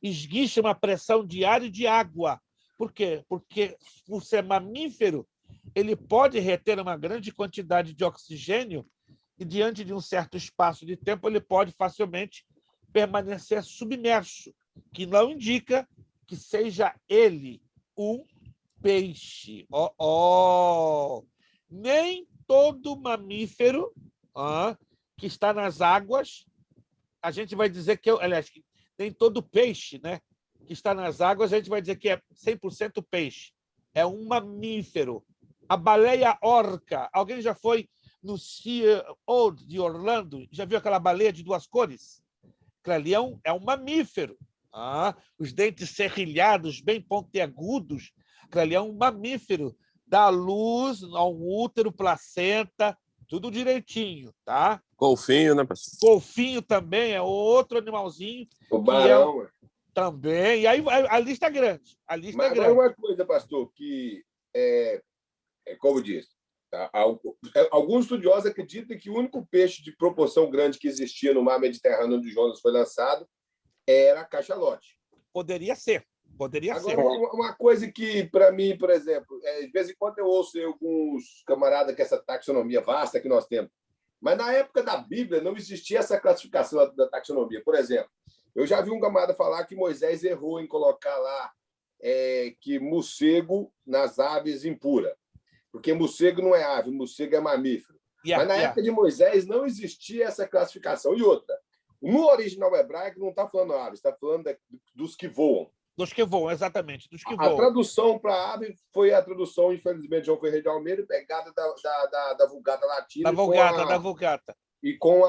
Speaker 1: esguicha uma pressão de ar e de água. Por quê? Porque, por ser mamífero, ele pode reter uma grande quantidade de oxigênio e, diante de um certo espaço de tempo, ele pode facilmente permanecer submerso, que não indica que seja ele um peixe. Nem todo mamífero que está nas águas, a gente vai dizer que, aliás, nem todo peixe, né, que está nas águas, a gente vai dizer que é 100% peixe. É um mamífero. A baleia orca. Alguém já foi no Sea Old de Orlando? Já viu aquela baleia de 2 cores? Aquilo ali é um mamífero. Os dentes serrilhados, bem pontiagudos. Aquilo ali é um mamífero. Dá luz a um útero, placenta, tudo direitinho, tá?
Speaker 8: Golfinho, né, pastor?
Speaker 1: Golfinho também é outro animalzinho.
Speaker 5: O barão.
Speaker 1: Também. E aí a lista é grande. A lista é grande.
Speaker 5: Uma coisa, pastor, que como disse, alguns estudiosos acreditam que o único peixe de proporção grande que existia no mar Mediterrâneo onde Jonas foi lançado era cachalote.
Speaker 1: Poderia ser. Poderia ser.
Speaker 5: Uma coisa que, para mim, por exemplo, de vez em quando eu ouço alguns camaradas que essa taxonomia vasta que nós temos, mas na época da Bíblia não existia essa classificação da taxonomia. Por exemplo, eu já vi um camarada falar que Moisés errou em colocar lá que morcego nas aves impura, porque morcego não é ave, morcego é mamífero. Mas na época de Moisés não existia essa classificação. E outra, no original hebraico não está falando aves, está falando dos que voam.
Speaker 1: Dos que voam, exatamente, dos que voam.
Speaker 5: A tradução para ave foi a tradução, infelizmente, João Ferreira de Almeida, pegada da Vulgata Latina.
Speaker 1: Da Vulgata.
Speaker 5: E com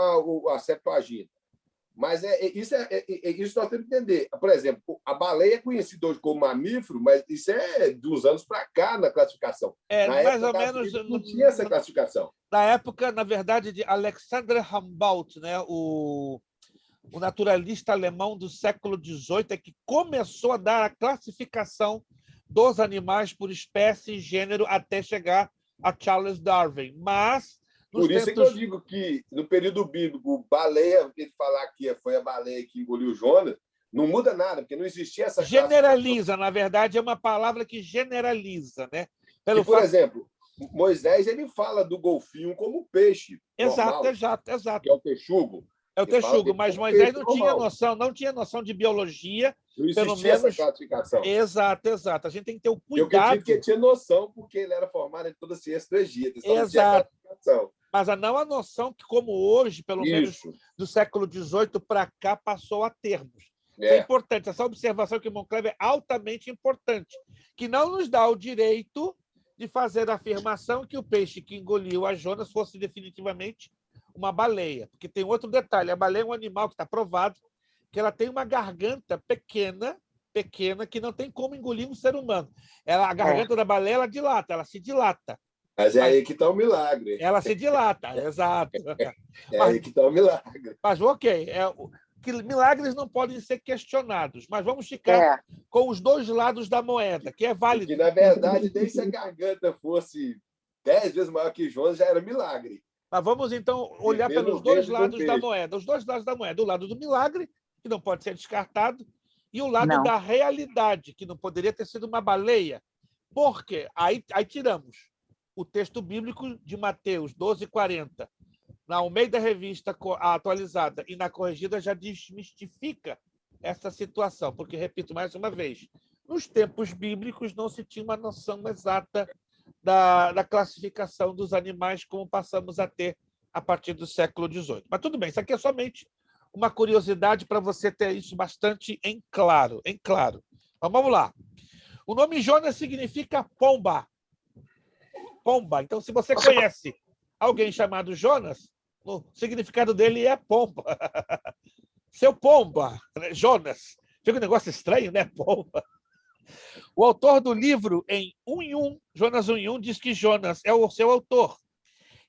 Speaker 5: a Septuaginta. Mas isso nós temos que entender. Por exemplo, a baleia é conhecida hoje como mamífero, mas isso é dos anos para cá na classificação.
Speaker 1: Mais ou menos.
Speaker 5: Não tinha essa classificação.
Speaker 1: Na época, na verdade, de Alexander Humboldt, né, o naturalista alemão do século XVIII, é que começou a dar a classificação dos animais por espécie e gênero até chegar a Charles Darwin. Mas
Speaker 5: por isso que eu digo que, no período bíblico, baleia, ele falar que foi a baleia que engoliu Jonas, não muda nada, porque não existia essa
Speaker 1: generaliza, na verdade, é uma palavra que generaliza, né?
Speaker 5: Por exemplo, Moisés ele fala do golfinho como peixe.
Speaker 1: Exato.
Speaker 5: Que é o texugo.
Speaker 1: É o texugo, mas Moisés não tinha noção de biologia.
Speaker 5: Não existia essa classificação.
Speaker 1: Exato. A gente tem que ter o cuidado.
Speaker 5: Eu acredito que ele tinha noção, porque ele era formado em toda a ciência do Egito.
Speaker 1: Exato. Mas não a noção que, como hoje, pelo menos do século XVIII para cá, passou a termos. É importante. Essa observação que o irmão Kleber é altamente importante, que não nos dá o direito de fazer a afirmação que o peixe que engoliu a Jonas fosse definitivamente uma baleia. Porque tem outro detalhe. A baleia é um animal que está provado que ela tem uma garganta pequena, que não tem como engolir um ser humano. A garganta da baleia ela se dilata.
Speaker 5: Mas é aí que está o milagre.
Speaker 1: Ela se dilata, exato.
Speaker 5: Aí que está o milagre.
Speaker 1: Mas, ok, que milagres não podem ser questionados, mas vamos ficar com os dois lados da moeda, que é válido.
Speaker 5: Porque, na verdade, nem se a garganta fosse 10 vezes maior que Jonas, já era milagre.
Speaker 1: Mas vamos, então, olhar pelos dois lados da moeda. Os dois lados da moeda. O lado do milagre, que não pode ser descartado, e o lado da realidade, que não poderia ter sido uma baleia. Por quê? Aí tiramos o texto bíblico de Mateus 12:40, na Almeida Revista atualizada e na corrigida, já desmistifica essa situação, porque, repito mais uma vez, nos tempos bíblicos não se tinha uma noção exata da classificação dos animais como passamos a ter a partir do século XVIII. Mas tudo bem, isso aqui é somente uma curiosidade para você ter isso bastante em claro. Mas vamos lá. O nome Jonas significa pomba. Então, se você conhece alguém chamado Jonas, o significado dele é pomba. Seu pomba, Jonas. Fica um negócio estranho, né? Pomba. O autor do livro, em Jonas 1:1, diz que Jonas é o seu autor.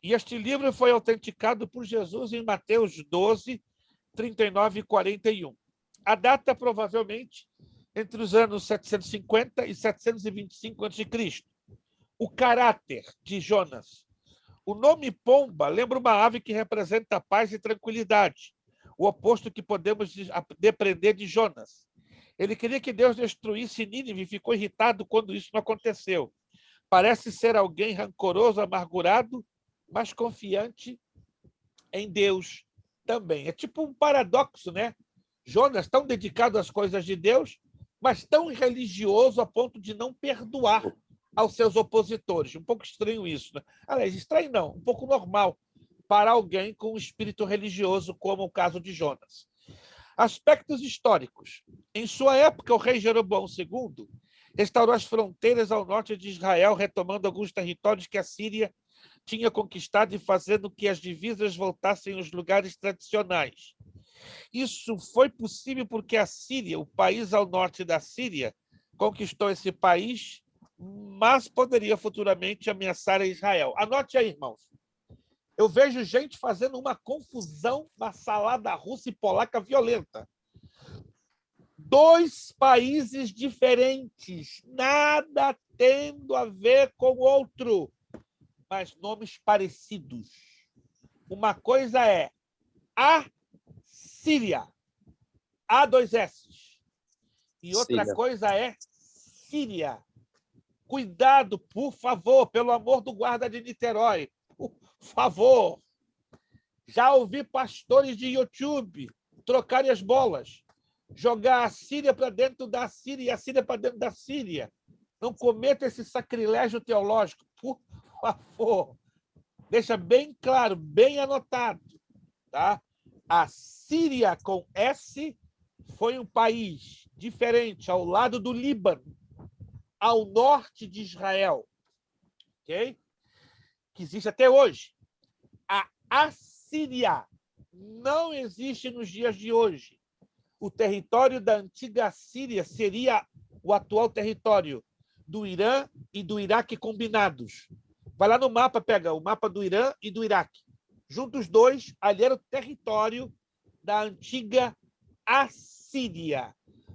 Speaker 1: E este livro foi autenticado por Jesus em Mateus 12, 39 e 41. A data, provavelmente, entre os anos 750 e 725 a.C. O caráter de Jonas. O nome pomba lembra uma ave que representa paz e tranquilidade, o oposto que podemos depreender de Jonas. Ele queria que Deus destruísse Nínive e ficou irritado quando isso não aconteceu. Parece ser alguém rancoroso, amargurado, mas confiante em Deus também. É tipo um paradoxo, né? Jonas, tão dedicado às coisas de Deus, mas tão religioso a ponto de não perdoar aos seus opositores. Um pouco estranho isso, né? Aliás, estranho não, um pouco normal para alguém com um espírito religioso, como o caso de Jonas. Aspectos históricos. Em sua época, o rei Jeroboão II restaurou as fronteiras ao norte de Israel, retomando alguns territórios que a Síria tinha conquistado e fazendo que as divisas voltassem aos lugares tradicionais. Isso foi possível porque a Síria, o país ao norte da Síria, conquistou esse país, mas poderia futuramente ameaçar a Israel. Anote aí, irmãos. Eu vejo gente fazendo uma confusão, uma salada russa e polaca violenta. Dois países diferentes, nada tendo a ver com o outro, mas nomes parecidos. Uma coisa é a Síria, há dois S. E outra coisa é Síria. Cuidado, por favor, pelo amor do guarda de Niterói. Por favor. Já ouvi pastores de YouTube trocarem as bolas, jogar a Síria para dentro da Síria e a Síria para dentro da Síria. Não cometa esse sacrilégio teológico, por favor. Deixa bem claro, bem anotado. Tá? A Síria com S foi um país diferente, ao lado do Líbano, ao norte de Israel, ok? Que existe até hoje. A Assíria não existe nos dias de hoje. O território da antiga Síria seria o atual território do Irã e do Iraque combinados. Vai lá no mapa, pega o mapa do Irã e do Iraque. Juntos os dois, ali era o território da antiga Assíria.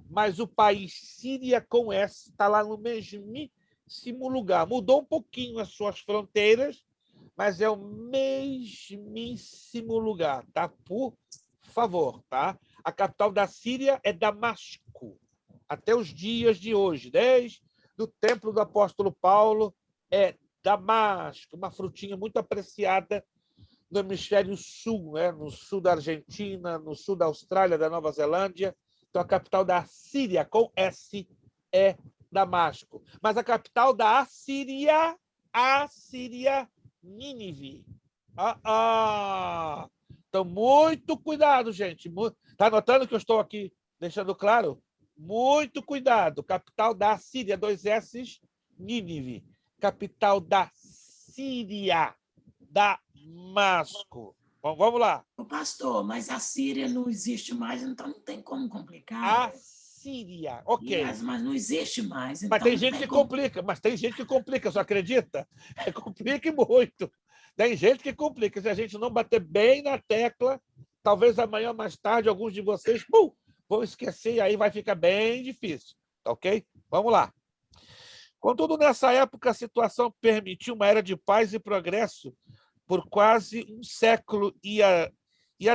Speaker 1: Mas o país Síria com S está lá no mesmíssimo lugar. Mudou um pouquinho as suas fronteiras, mas é o mesmíssimo lugar, tá? Por favor, tá? A capital da Síria é Damasco, até os dias de hoje, desde o templo do apóstolo Paulo, é Damasco, uma frutinha muito apreciada no hemisfério sul, né? No sul da Argentina, no sul da Austrália, da Nova Zelândia. Então, a capital da Síria, com S, é Damasco. Mas a capital da Assíria, Nínive. Então, muito cuidado, gente. Está notando que eu estou aqui deixando claro? Muito cuidado. Capital da Síria, 2 S, Nínive. Capital da Síria, Damasco. Bom, vamos lá.
Speaker 6: Pastor, mas a Síria não existe mais, então não tem como complicar.
Speaker 1: A Síria, ok.
Speaker 6: Mas não existe mais. Então
Speaker 1: mas tem gente que complica, você acredita? Complica muito. Tem gente que complica. Se a gente não bater bem na tecla, talvez amanhã ou mais tarde alguns de vocês vão esquecer e aí vai ficar bem difícil. Ok? Vamos lá. Contudo, nessa época, a situação permitiu uma era de paz e progresso por quase um século e a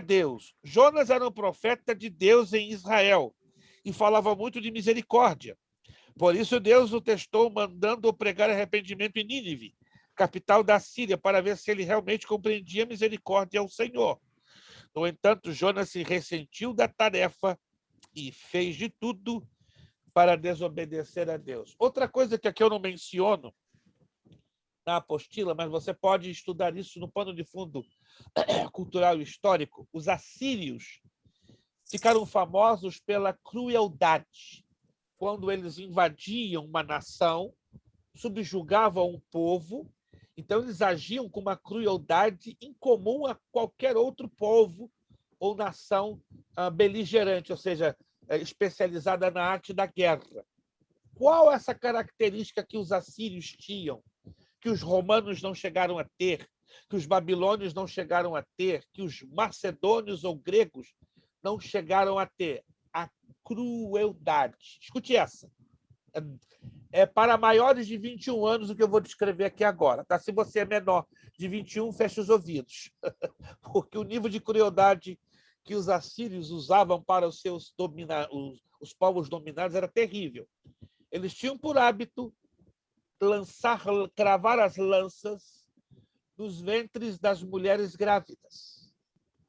Speaker 1: Deus. Jonas era um profeta de Deus em Israel e falava muito de misericórdia. Por isso, Deus o testou, mandando-o pregar arrependimento em Nínive, capital da Síria, para ver se ele realmente compreendia a misericórdia ao Senhor. No entanto, Jonas se ressentiu da tarefa e fez de tudo para desobedecer a Deus. Outra coisa que aqui eu não menciono na apostila, mas você pode estudar isso no pano de fundo cultural e histórico. Os assírios ficaram famosos pela crueldade. Quando eles invadiam uma nação, subjugavam um povo, então eles agiam com uma crueldade incomum a qualquer outro povo ou nação beligerante, ou seja, especializada na arte da guerra. Qual essa característica que os assírios tinham, que os romanos não chegaram a ter, que os babilônios não chegaram a ter, que os macedônios ou gregos não chegaram a ter. A crueldade. Escute essa. É para maiores de 21 anos o que eu vou descrever aqui agora. Tá? Se você é menor de 21, feche os ouvidos. Porque o nível de crueldade que os assírios usavam para os seus os povos dominados era terrível. Eles tinham por hábito cravar as lanças nos ventres das mulheres grávidas.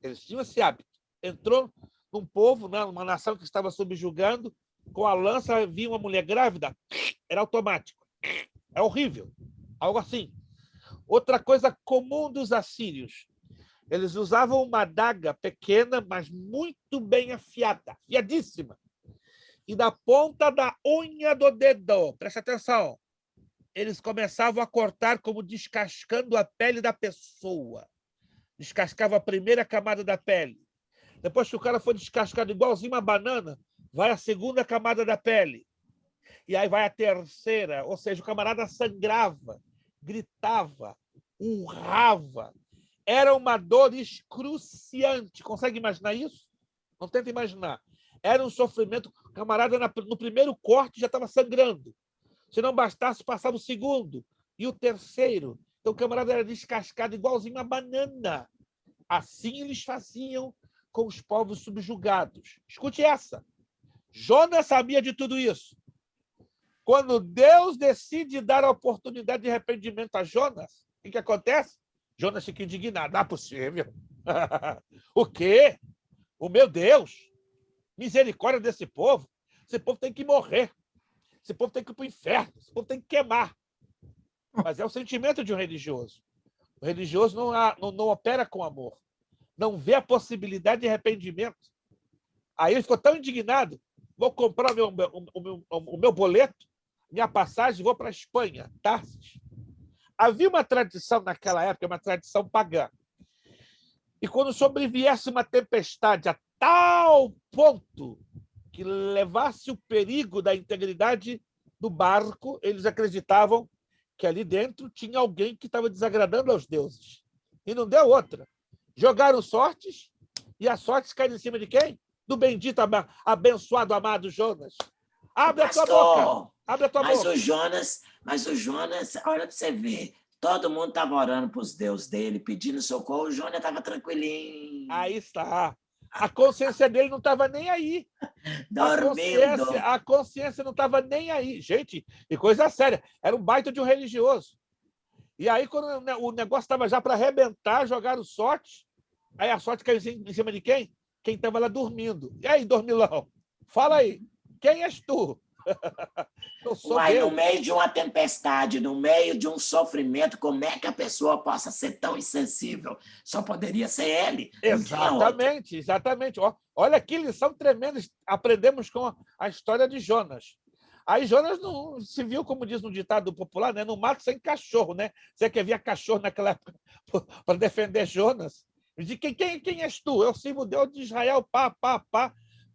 Speaker 1: Eles tinham esse hábito. Entrou num povo, numa nação que estava subjugando, com a lança vinha uma mulher grávida, era automático. É horrível. Algo assim. Outra coisa comum dos assírios, eles usavam uma adaga pequena, mas muito bem afiada, afiadíssima. E da ponta da unha do dedo, presta atenção, eles começavam a cortar como descascando a pele da pessoa. Descascava a primeira camada da pele. Depois que o cara foi descascado igualzinho uma banana, vai a segunda camada da pele. E aí vai a terceira. Ou seja, o camarada sangrava, gritava, urrava. Era uma dor excruciante. Consegue imaginar isso? Não tenta imaginar. Era um sofrimento. O camarada, no primeiro corte, já estava sangrando. Se não bastasse, passava o segundo e o terceiro. Então, o camarada era descascado igualzinho uma banana. Assim eles faziam com os povos subjugados. Escute essa. Jonas sabia de tudo isso. Quando Deus decide dar a oportunidade de arrependimento a Jonas, o que acontece? Jonas fica indignado. Não é possível. O quê? O meu Deus! Misericórdia desse povo. Esse povo tem que morrer. Esse povo tem que ir para o inferno. Esse povo tem que queimar. Mas é o sentimento de um religioso. O religioso não opera com amor. Não vê a possibilidade de arrependimento. Aí ele ficou tão indignado. Vou comprar o meu boleto, minha passagem, vou para a Espanha, Tarsis. Havia uma tradição naquela época, uma tradição pagã. E quando sobreviesse uma tempestade a tal ponto que levasse o perigo da integridade do barco, eles acreditavam que ali dentro tinha alguém que estava desagradando aos deuses. E não deu outra. Jogaram sortes, e as sortes caíram em cima de quem? Do bendito, abençoado, amado Jonas. Abre a tua boca. Abre a tua boca.
Speaker 6: Mas o Jonas, olha para você ver, todo mundo estava orando para os deuses dele, pedindo socorro, o Jonas estava tranquilinho.
Speaker 1: Aí está. A consciência dele não estava nem aí.
Speaker 6: Dormindo.
Speaker 1: A consciência não estava nem aí. Gente, e coisa séria. Era um baita de um religioso. E aí, quando o negócio estava já para arrebentar, jogaram sorte. Aí a sorte caiu em cima de quem? Quem estava lá dormindo. E aí, dormilão? Fala aí. Quem és tu?
Speaker 6: No meio de uma tempestade, no meio de um sofrimento, como é que a pessoa possa ser tão insensível? Só poderia ser ele.
Speaker 1: Exatamente, exatamente. Olha que lição tremenda aprendemos com a história de Jonas. Aí Jonas não se viu, como diz no ditado popular, né? No mato sem cachorro, né? Você que havia cachorro naquela época para defender Jonas. De quem és tu? Eu sirvo o Deus de Israel, pá.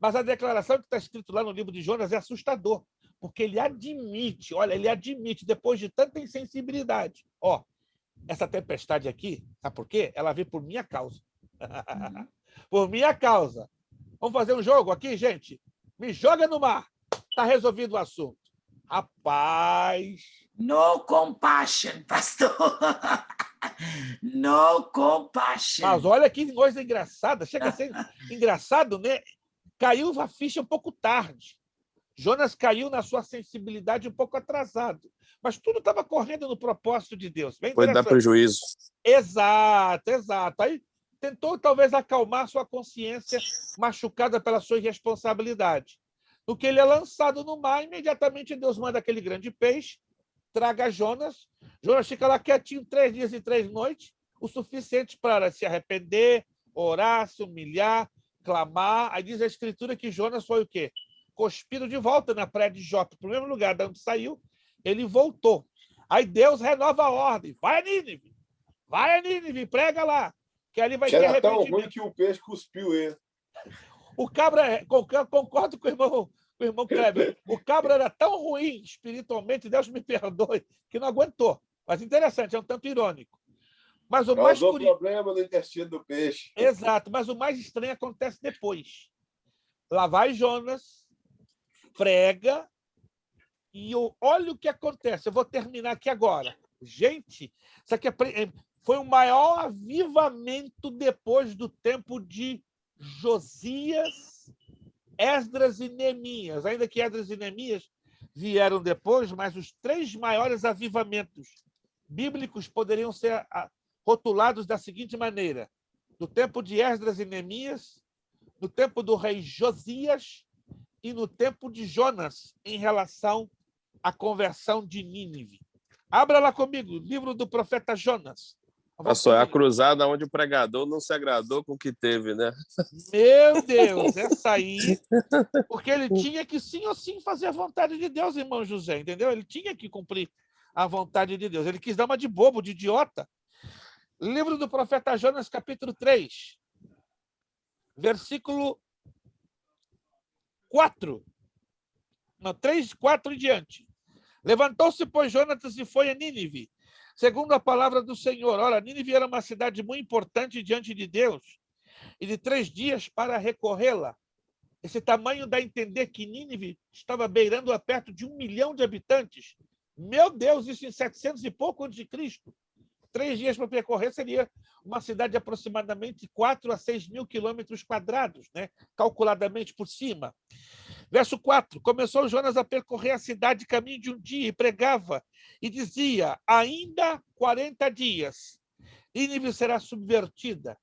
Speaker 1: Mas a declaração que está escrito lá no livro de Jonas é assustador, porque ele admite, depois de tanta insensibilidade, essa tempestade aqui, sabe por quê? Ela veio por minha causa. Por minha causa. Vamos fazer um jogo aqui, gente? Me joga no mar. Está resolvido o assunto. Rapaz...
Speaker 6: No compassion, pastor. No compassion.
Speaker 1: Mas olha que coisa engraçada. Chega a ser engraçado, né? Caiu a ficha um pouco tarde. Jonas caiu na sua sensibilidade um pouco atrasado. Mas tudo estava correndo no propósito de Deus.
Speaker 8: Pode dar prejuízo.
Speaker 1: Exato. Aí tentou talvez acalmar sua consciência machucada pela sua irresponsabilidade. No que ele é lançado no mar, imediatamente Deus manda aquele grande peixe, traga Jonas. Jonas fica lá quietinho 3 dias e 3 noites, o suficiente para se arrepender, orar, se humilhar, clamar. Aí diz a Escritura que Jonas foi o quê? Cuspido de volta na praia de Jope, para o mesmo lugar de onde saiu, ele voltou. Aí Deus renova a ordem. Vai a Nínive, prega lá, que ali vai ter
Speaker 5: arrependimento. Era tão ruim que o peixe cuspiu ele.
Speaker 1: O cabra, concordo com o irmão Kleber, o cabra era tão ruim espiritualmente, Deus me perdoe, que não aguentou. Mas interessante, é um tanto irônico. Mas o mais
Speaker 5: problema no intestino do peixe.
Speaker 1: Exato, mas o mais estranho acontece depois. Lá vai Jonas, prega, e olha o que acontece. Eu vou terminar aqui agora. Gente, isso aqui foi o maior avivamento depois do tempo de Josias, Esdras e Neemias. Ainda que Esdras e Neemias vieram depois, mas os 3 maiores avivamentos bíblicos poderiam ser rotulados da seguinte maneira: no tempo de Esdras e Neemias, no tempo do rei Josias e no tempo de Jonas, em relação à conversão de Nínive. Abra lá comigo, livro do profeta Jonas.
Speaker 8: Pastor, é a cruzada onde o pregador não se agradou com o que teve, né?
Speaker 1: Meu Deus, essa aí... Porque ele tinha que sim ou sim fazer a vontade de Deus, irmão José, entendeu? Ele tinha que cumprir a vontade de Deus. Ele quis dar uma de bobo, de idiota. Livro do profeta Jonas, capítulo 3, versículo 4. Não, 3, 4 em diante. Levantou-se, pois, Jonatas e foi a Nínive, segundo a palavra do Senhor. Ora, Nínive era uma cidade muito importante diante de Deus, e de 3 dias para recorrê-la. Esse tamanho dá a entender que Nínive estava beirando a perto de 1 milhão de habitantes. Meu Deus, isso em 700 e pouco antes de Cristo. 3 dias para percorrer seria uma cidade de aproximadamente 4 a 6 mil quilômetros quadrados, né? Calculadamente por cima. Verso 4. Começou Jonas a percorrer a cidade caminho de um dia e pregava e dizia: ainda 40 dias, Nínive será subvertida.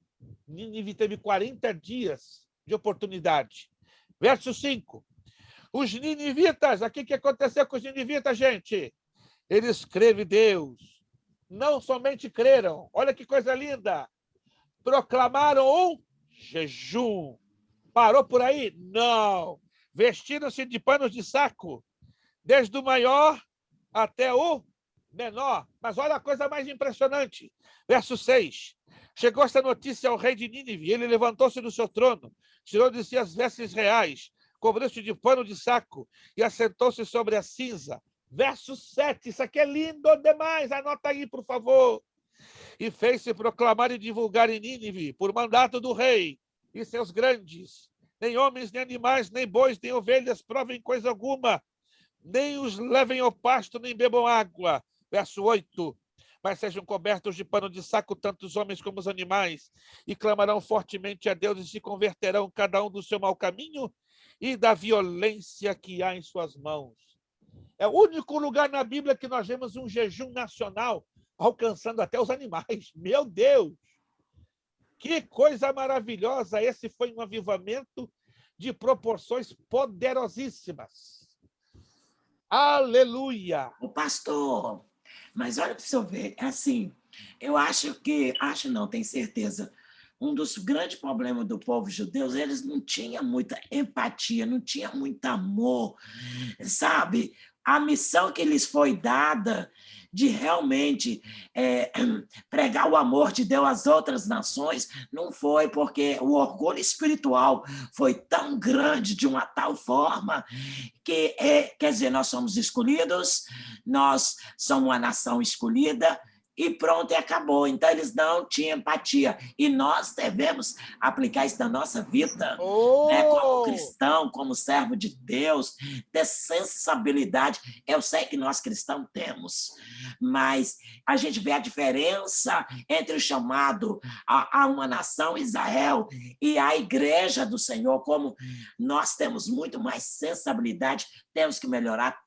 Speaker 1: Nínive teve 40 dias de oportunidade. Verso 5. Os ninivitas, aqui o que aconteceu com os ninivitas, gente? Eles creram em Deus. Não somente creram, olha que coisa linda. Proclamaram um jejum. Parou por aí? Não. Vestiram-se de panos de saco, desde o maior até o menor. Mas olha a coisa mais impressionante. Verso 6. Chegou esta notícia ao rei de Nínive. Ele levantou-se do seu trono, tirou de si as vestes reais, cobriu-se de pano de saco e assentou-se sobre a cinza. Verso 7. Isso aqui é lindo demais. Anota aí, por favor. E fez-se proclamar e divulgar em Nínive, por mandato do rei e seus grandes: nem homens, nem animais, nem bois, nem ovelhas provem coisa alguma, nem os levem ao pasto, nem bebam água. Verso 8. Mas sejam cobertos de pano de saco tanto os homens como os animais, e clamarão fortemente a Deus, e se converterão cada um do seu mau caminho e da violência que há em suas mãos. É o único lugar na Bíblia que nós vemos um jejum nacional alcançando até os animais. Meu Deus! Que coisa maravilhosa! Esse foi um avivamento de proporções poderosíssimas. Aleluia!
Speaker 6: O pastor, mas olha para o senhor ver, é assim, eu acho não, tenho certeza, um dos grandes problemas do povo judeu, eles não tinham muita empatia, não tinham muito amor, sabe? A missão que lhes foi dada de realmente pregar o amor de Deus às outras nações, não foi, porque o orgulho espiritual foi tão grande de uma tal forma que, quer dizer, nós somos escolhidos, nós somos uma nação escolhida, e pronto, e acabou. Então, eles não tinham empatia. E nós devemos aplicar isso na nossa vida, né? Como cristão, como servo de Deus, ter sensibilidade. Eu sei que nós cristãos temos, mas a gente vê a diferença entre o chamado a uma nação, Israel, e a igreja do Senhor, como nós temos muito mais sensibilidade, temos que melhorar,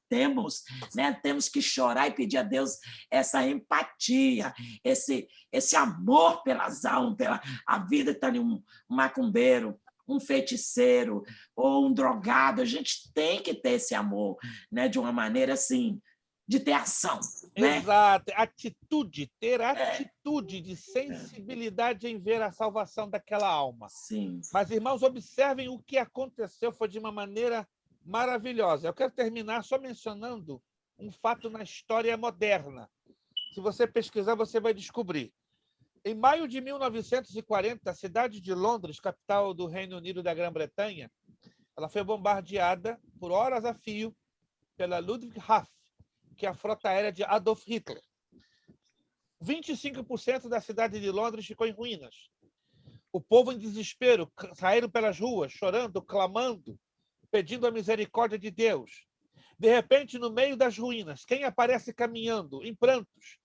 Speaker 6: temos que chorar e pedir a Deus essa empatia, esse amor pelas almas, pela a vida está ali um macumbeiro, um feiticeiro ou um drogado. A gente tem que ter esse amor, né, de uma maneira assim, de ter ação. Né?
Speaker 1: Exato, atitude, ter atitude de sensibilidade em ver a salvação daquela alma.
Speaker 6: Sim.
Speaker 1: Mas, irmãos, observem o que aconteceu, foi de uma maneira maravilhosa. Eu quero terminar só mencionando um fato na história moderna. Se você pesquisar, você vai descobrir. Em maio de 1940, a cidade de Londres, capital do Reino Unido da Grã-Bretanha, ela foi bombardeada por horas a fio pela Luftwaffe, que é a frota aérea de Adolf Hitler. 25% da cidade de Londres ficou em ruínas. O povo em desespero saíram pelas ruas, chorando, clamando, pedindo a misericórdia de Deus. De repente, no meio das ruínas, quem aparece caminhando em prantos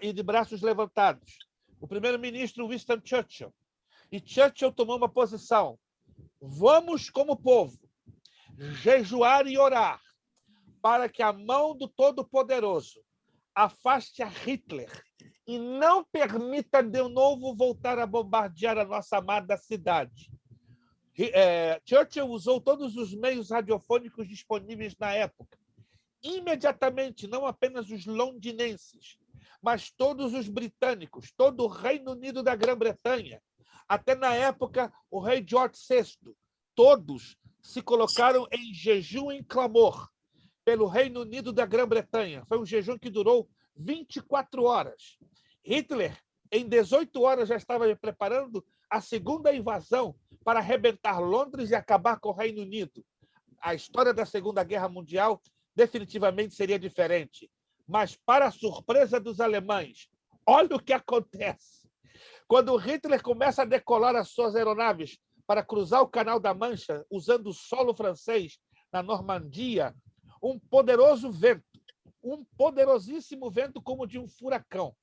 Speaker 1: e de braços levantados? O primeiro-ministro Winston Churchill. E Churchill tomou uma posição. Vamos, como povo, jejuar e orar para que a mão do Todo-Poderoso afaste a Hitler e não permita de novo voltar a bombardear a nossa amada cidade. Churchill usou todos os meios radiofônicos disponíveis na época. Imediatamente, não apenas os londinenses, mas todos os britânicos, todo o Reino Unido da Grã-Bretanha, até na época o rei George VI, todos se colocaram em jejum em clamor pelo Reino Unido da Grã-Bretanha. Foi um jejum que durou 24 horas. Hitler, em 18 horas, já estava preparando a segunda invasão para arrebentar Londres e acabar com o Reino Unido. A história da Segunda Guerra Mundial definitivamente seria diferente. Mas, para a surpresa dos alemães, olha o que acontece. Quando Hitler começa a decolar as suas aeronaves para cruzar o Canal da Mancha, usando o solo francês na Normandia, um poderoso vento, um poderosíssimo vento como de um furacão,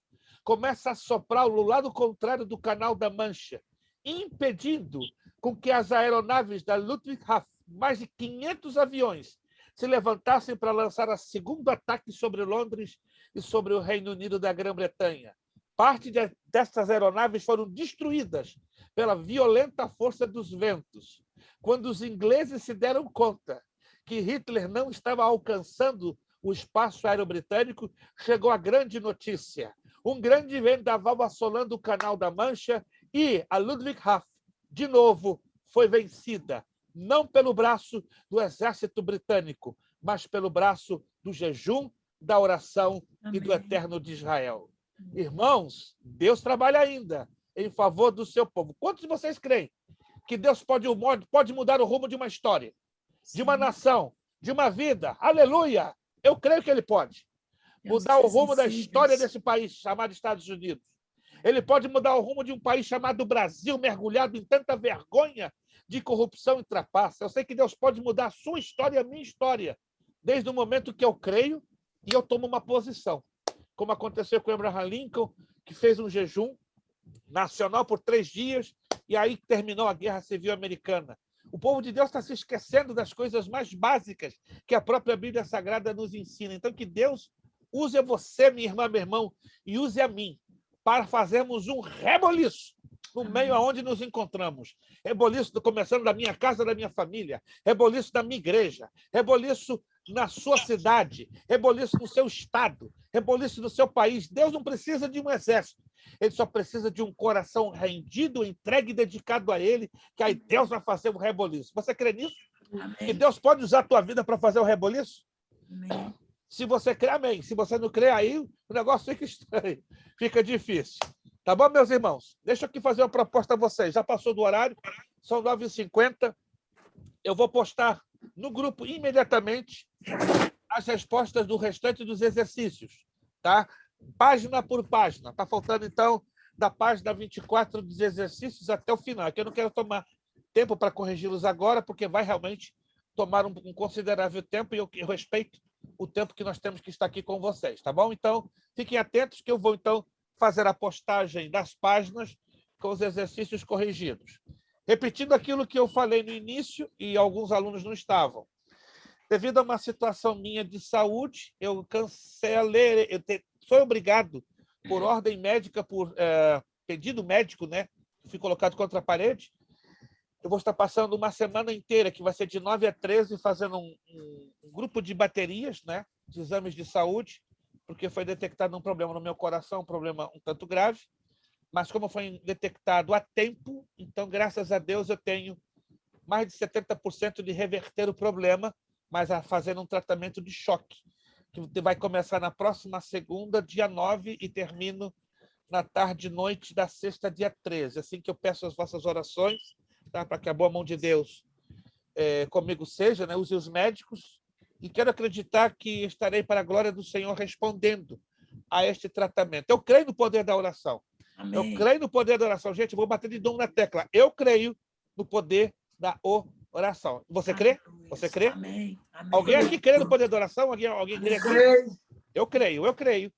Speaker 1: começa a soprar do lado contrário do Canal da Mancha, impedindo com que as aeronaves da Luftwaffe, mais de 500 aviões, se levantassem para lançar o segundo ataque sobre Londres e sobre o Reino Unido da Grã-Bretanha. Parte dessas aeronaves foram destruídas pela violenta força dos ventos. Quando os ingleses se deram conta que Hitler não estava alcançando o espaço aéreo britânico, chegou a grande notícia. Um grande vendaval assolando o Canal da Mancha e a Luftwaffe, de novo, foi vencida, não pelo braço do exército britânico, mas pelo braço do jejum, da oração e do Eterno de Israel. Irmãos, Deus trabalha ainda em favor do seu povo. Quantos de vocês creem que Deus pode mudar o rumo de uma história, de uma nação, de uma vida? Aleluia! Eu creio que ele pode mudar o rumo da história desse país chamado Estados Unidos. Ele pode mudar o rumo de um país chamado Brasil, mergulhado em tanta vergonha de corrupção e trapaça. Eu sei que Deus pode mudar a sua história e a minha história, desde o momento que eu creio e eu tomo uma posição. Como aconteceu com Abraham Lincoln, que fez um jejum nacional por 3 dias e aí terminou a Guerra Civil Americana. O povo de Deus está se esquecendo das coisas mais básicas que a própria Bíblia Sagrada nos ensina. Então, que Deus use a você, minha irmã, meu irmão, e use a mim para fazermos um reboliço no meio aonde nos encontramos. Reboliço começando da minha casa, da minha família, reboliço da minha igreja, reboliço na sua cidade, reboliço no seu estado, reboliço no seu país. Deus não precisa de um exército, ele só precisa de um coração rendido, entregue e dedicado a ele, que aí Deus vai fazer um reboliço. Você crê nisso?
Speaker 6: Amém.
Speaker 1: Que Deus pode usar a tua vida para fazer o reboliço?
Speaker 6: Amém.
Speaker 1: Se você crê, amém. Se você não crê, aí o negócio fica estranho, fica difícil. Tá bom, meus irmãos? Deixa eu aqui fazer uma proposta a vocês. Já passou do horário, são 9h50. Eu vou postar no grupo imediatamente as respostas do restante dos exercícios, tá? Página por página. Está faltando, então, da página 24 dos exercícios até o final, que eu não quero tomar tempo para corrigi-los agora, porque vai realmente tomar um considerável tempo e eu respeito o tempo que nós temos que estar aqui com vocês, tá bom? Então, fiquem atentos que eu vou, então, fazer a postagem das páginas com os exercícios corrigidos. Repetindo aquilo que eu falei no início, e alguns alunos não estavam. Devido a uma situação minha de saúde, eu cancelei, sou obrigado, por ordem médica, por pedido médico, né? Fui colocado contra a parede. Eu vou estar passando uma semana inteira, que vai ser de 9 a 13, fazendo um grupo de baterias, né? De exames de saúde, porque foi detectado um problema no meu coração, um problema um tanto grave. Mas como foi detectado a tempo, então, graças a Deus, eu tenho mais de 70% de reverter o problema, mas fazendo um tratamento de choque, que vai começar na próxima segunda, dia 9, e termino na tarde e noite da sexta, dia 13. Assim que eu peço as vossas orações, tá? Para que a boa mão de Deus comigo seja, né? Use os médicos, e quero acreditar que estarei para a glória do Senhor respondendo a este tratamento. Eu creio no poder da oração.
Speaker 6: Amém.
Speaker 1: Eu creio no poder da oração. Gente, eu vou bater de novo na tecla. Eu creio no poder da oração. Você crê? Você crê?
Speaker 6: Amém. Amém.
Speaker 1: Alguém aqui crê no poder da oração? Alguém crê aqui? Eu creio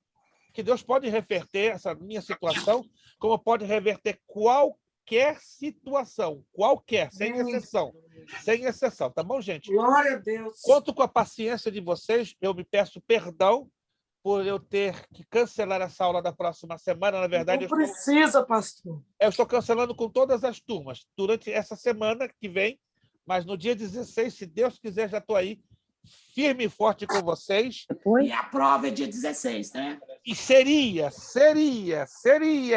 Speaker 1: que Deus pode reverter essa minha situação, como pode reverter qualquer situação, qualquer, sem exceção, tá bom, gente?
Speaker 7: Glória a Deus.
Speaker 1: Conto com a paciência de vocês, eu me peço perdão por eu ter que cancelar essa aula da próxima semana, na verdade...
Speaker 7: Não precisa, pastor.
Speaker 1: Eu estou cancelando com todas as turmas, durante essa semana que vem, mas no dia 16, se Deus quiser, já estou aí, firme e forte com vocês.
Speaker 6: E a prova é dia 16, né?
Speaker 1: E seria,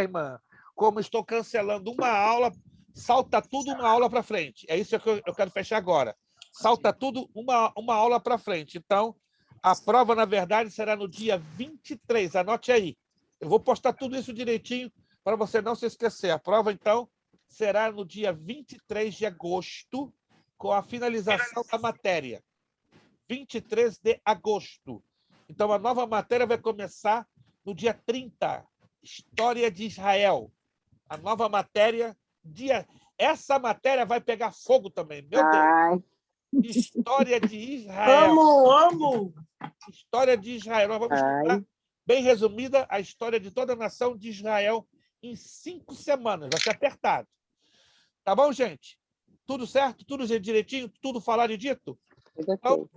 Speaker 1: irmã, como estou cancelando uma aula, salta tudo uma aula para frente. É isso que eu quero fechar agora. Salta tudo uma aula para frente. Então, a prova, na verdade, será no dia 23. Anote aí. Eu vou postar tudo isso direitinho para você não se esquecer. A prova, então, será no dia 23 de agosto, com a finalização da matéria. 23 de agosto. Então, a nova matéria vai começar no dia 30. História de Israel. A nova matéria... Essa matéria vai pegar fogo também. Meu Deus. História de Israel.
Speaker 7: Amo!
Speaker 1: História de Israel. Nós vamos estudar, bem resumida, a história de toda a nação de Israel em 5 semanas. Vai ser apertado. Tá bom, gente? Tudo certo? Tudo direitinho? Tudo falado e dito? Então,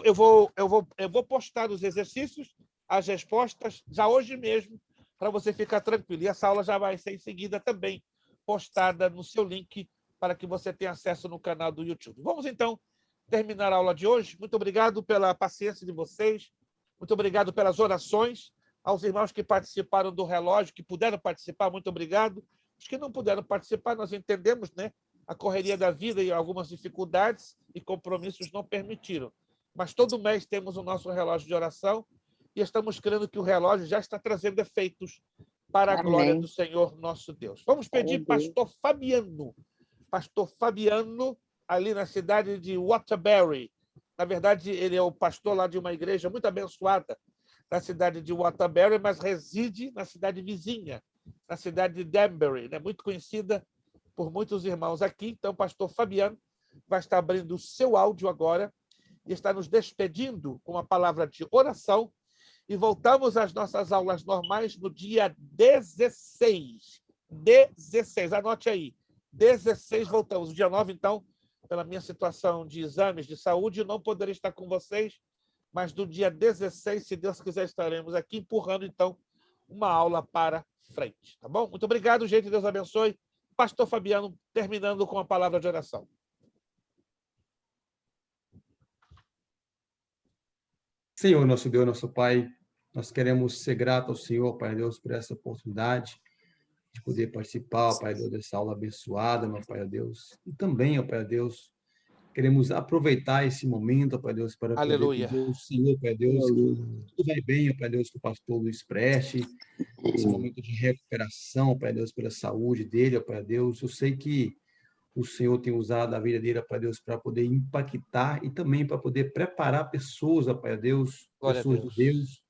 Speaker 1: eu vou postar os exercícios, as respostas, já hoje mesmo, para você ficar tranquilo. E essa aula já vai ser em seguida também postada no seu link para que você tenha acesso no canal do YouTube. Vamos, então, terminar a aula de hoje. Muito obrigado pela paciência de vocês. Muito obrigado pelas orações. Aos irmãos que participaram do relógio, que puderam participar, muito obrigado. Os que não puderam participar, nós entendemos, né? A correria da vida e algumas dificuldades e compromissos não permitiram. Mas todo mês temos o nosso relógio de oração e estamos crendo que o relógio já está trazendo efeitos para a glória do Senhor nosso Deus. Vamos pedir pastor Fabiano, ali na cidade de Waterbury. Na verdade, ele é o pastor lá de uma igreja muito abençoada na cidade de Waterbury, mas reside na cidade vizinha, na cidade de Danbury, né? Muito conhecida por muitos irmãos aqui. Então, o pastor Fabiano vai estar abrindo o seu áudio agora e está nos despedindo com uma palavra de oração. E voltamos às nossas aulas normais no dia 16. 16, anote aí. 16 voltamos. O dia 9, então, pela minha situação de exames de saúde, eu não poderei estar com vocês, mas no dia 16, se Deus quiser, estaremos aqui empurrando, então, uma aula para frente. Tá bom? Muito obrigado, gente. Deus abençoe. Pastor Fabiano, terminando com a palavra de oração.
Speaker 9: Senhor, nosso Deus, nosso Pai, nós queremos ser gratos ao Senhor, Pai Deus, por essa oportunidade de poder participar, Pai Deus, dessa aula abençoada, meu Pai Deus. E também, Pai Deus, queremos aproveitar esse momento, Pai Deus, para poder pedir ao Senhor, Pai Deus, que tudo vai bem, Pai Deus, que o pastor Luiz Preste, esse momento de recuperação, Pai Deus, pela saúde dele, Pai Deus. Eu sei que o Senhor tem usado a vida dele, Pai Deus, para poder impactar e também para poder preparar pessoas, Pai Deus, pessoas de Deus,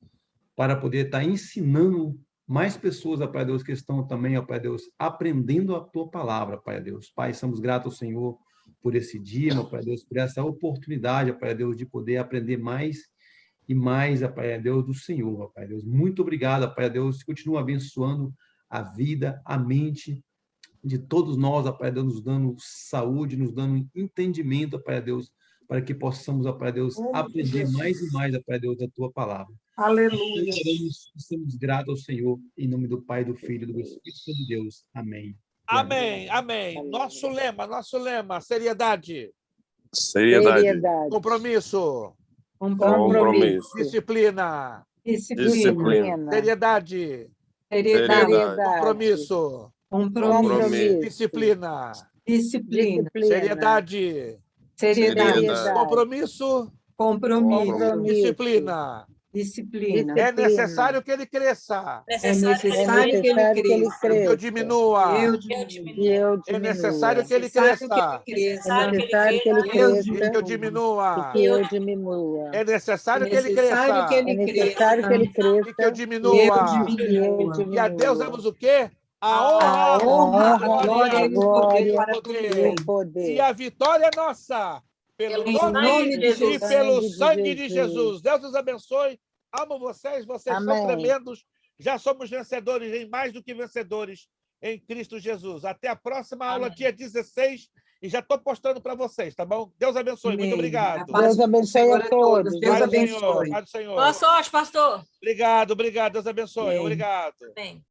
Speaker 9: para poder estar ensinando mais pessoas, Pai Deus, que estão também, Pai Deus, aprendendo a Tua palavra, Pai Deus. Pai, somos gratos ao Senhor por esse dia, meu Pai Deus, por essa oportunidade, Pai Deus, de poder aprender mais e mais, Pai Deus, do Senhor, Pai Deus. Muito obrigado, Pai Deus, continua abençoando a vida, a mente de todos nós, Pai Deus, nos dando saúde, nos dando entendimento, Pai Deus, para que possamos, Pai Deus, aprender mais e mais, Pai Deus, da Tua palavra.
Speaker 7: Aleluia.
Speaker 9: Estamos gratos ao Senhor, em nome do Pai, do Filho e do Espírito de Deus. Amém.
Speaker 1: Amém, amém. Nosso lema, seriedade.
Speaker 8: Seriedade.
Speaker 1: Compromisso.
Speaker 8: Compromisso.
Speaker 1: Disciplina.
Speaker 8: Disciplina.
Speaker 1: Seriedade. Compromisso. Disciplina. Seriedade.
Speaker 8: Seriedade.
Speaker 1: Compromisso. Disciplina.
Speaker 3: Disciplina.
Speaker 1: É necessário que ele cresça.
Speaker 3: É necessário que ele cresça.
Speaker 1: Que eu diminua.
Speaker 4: É
Speaker 1: necessário que ele cresça.
Speaker 4: É necessário que ele cresça.
Speaker 1: Que eu diminua.
Speaker 4: Que eu diminua.
Speaker 1: É necessário que ele cresça.
Speaker 4: É necessário que ele cresça.
Speaker 1: E que eu diminua. E a Deus damos o quê? A honra, a glória e o poder. E a vitória é nossa. Pelo nome de Jesus e pelo sangue de Jesus. Deus os abençoe. Amo vocês. Vocês são tremendos. Já somos vencedores, em mais do que vencedores em Cristo Jesus. Até a próxima aula, dia 16. E já estou postando para vocês, tá bom? Deus abençoe. Muito obrigado.
Speaker 4: Deus abençoe a todos.
Speaker 3: Deus abençoe.
Speaker 1: Senhor.
Speaker 10: Boa sorte, pastor.
Speaker 1: Obrigado. Deus abençoe.
Speaker 3: Amém.
Speaker 1: Obrigado.
Speaker 10: Amém.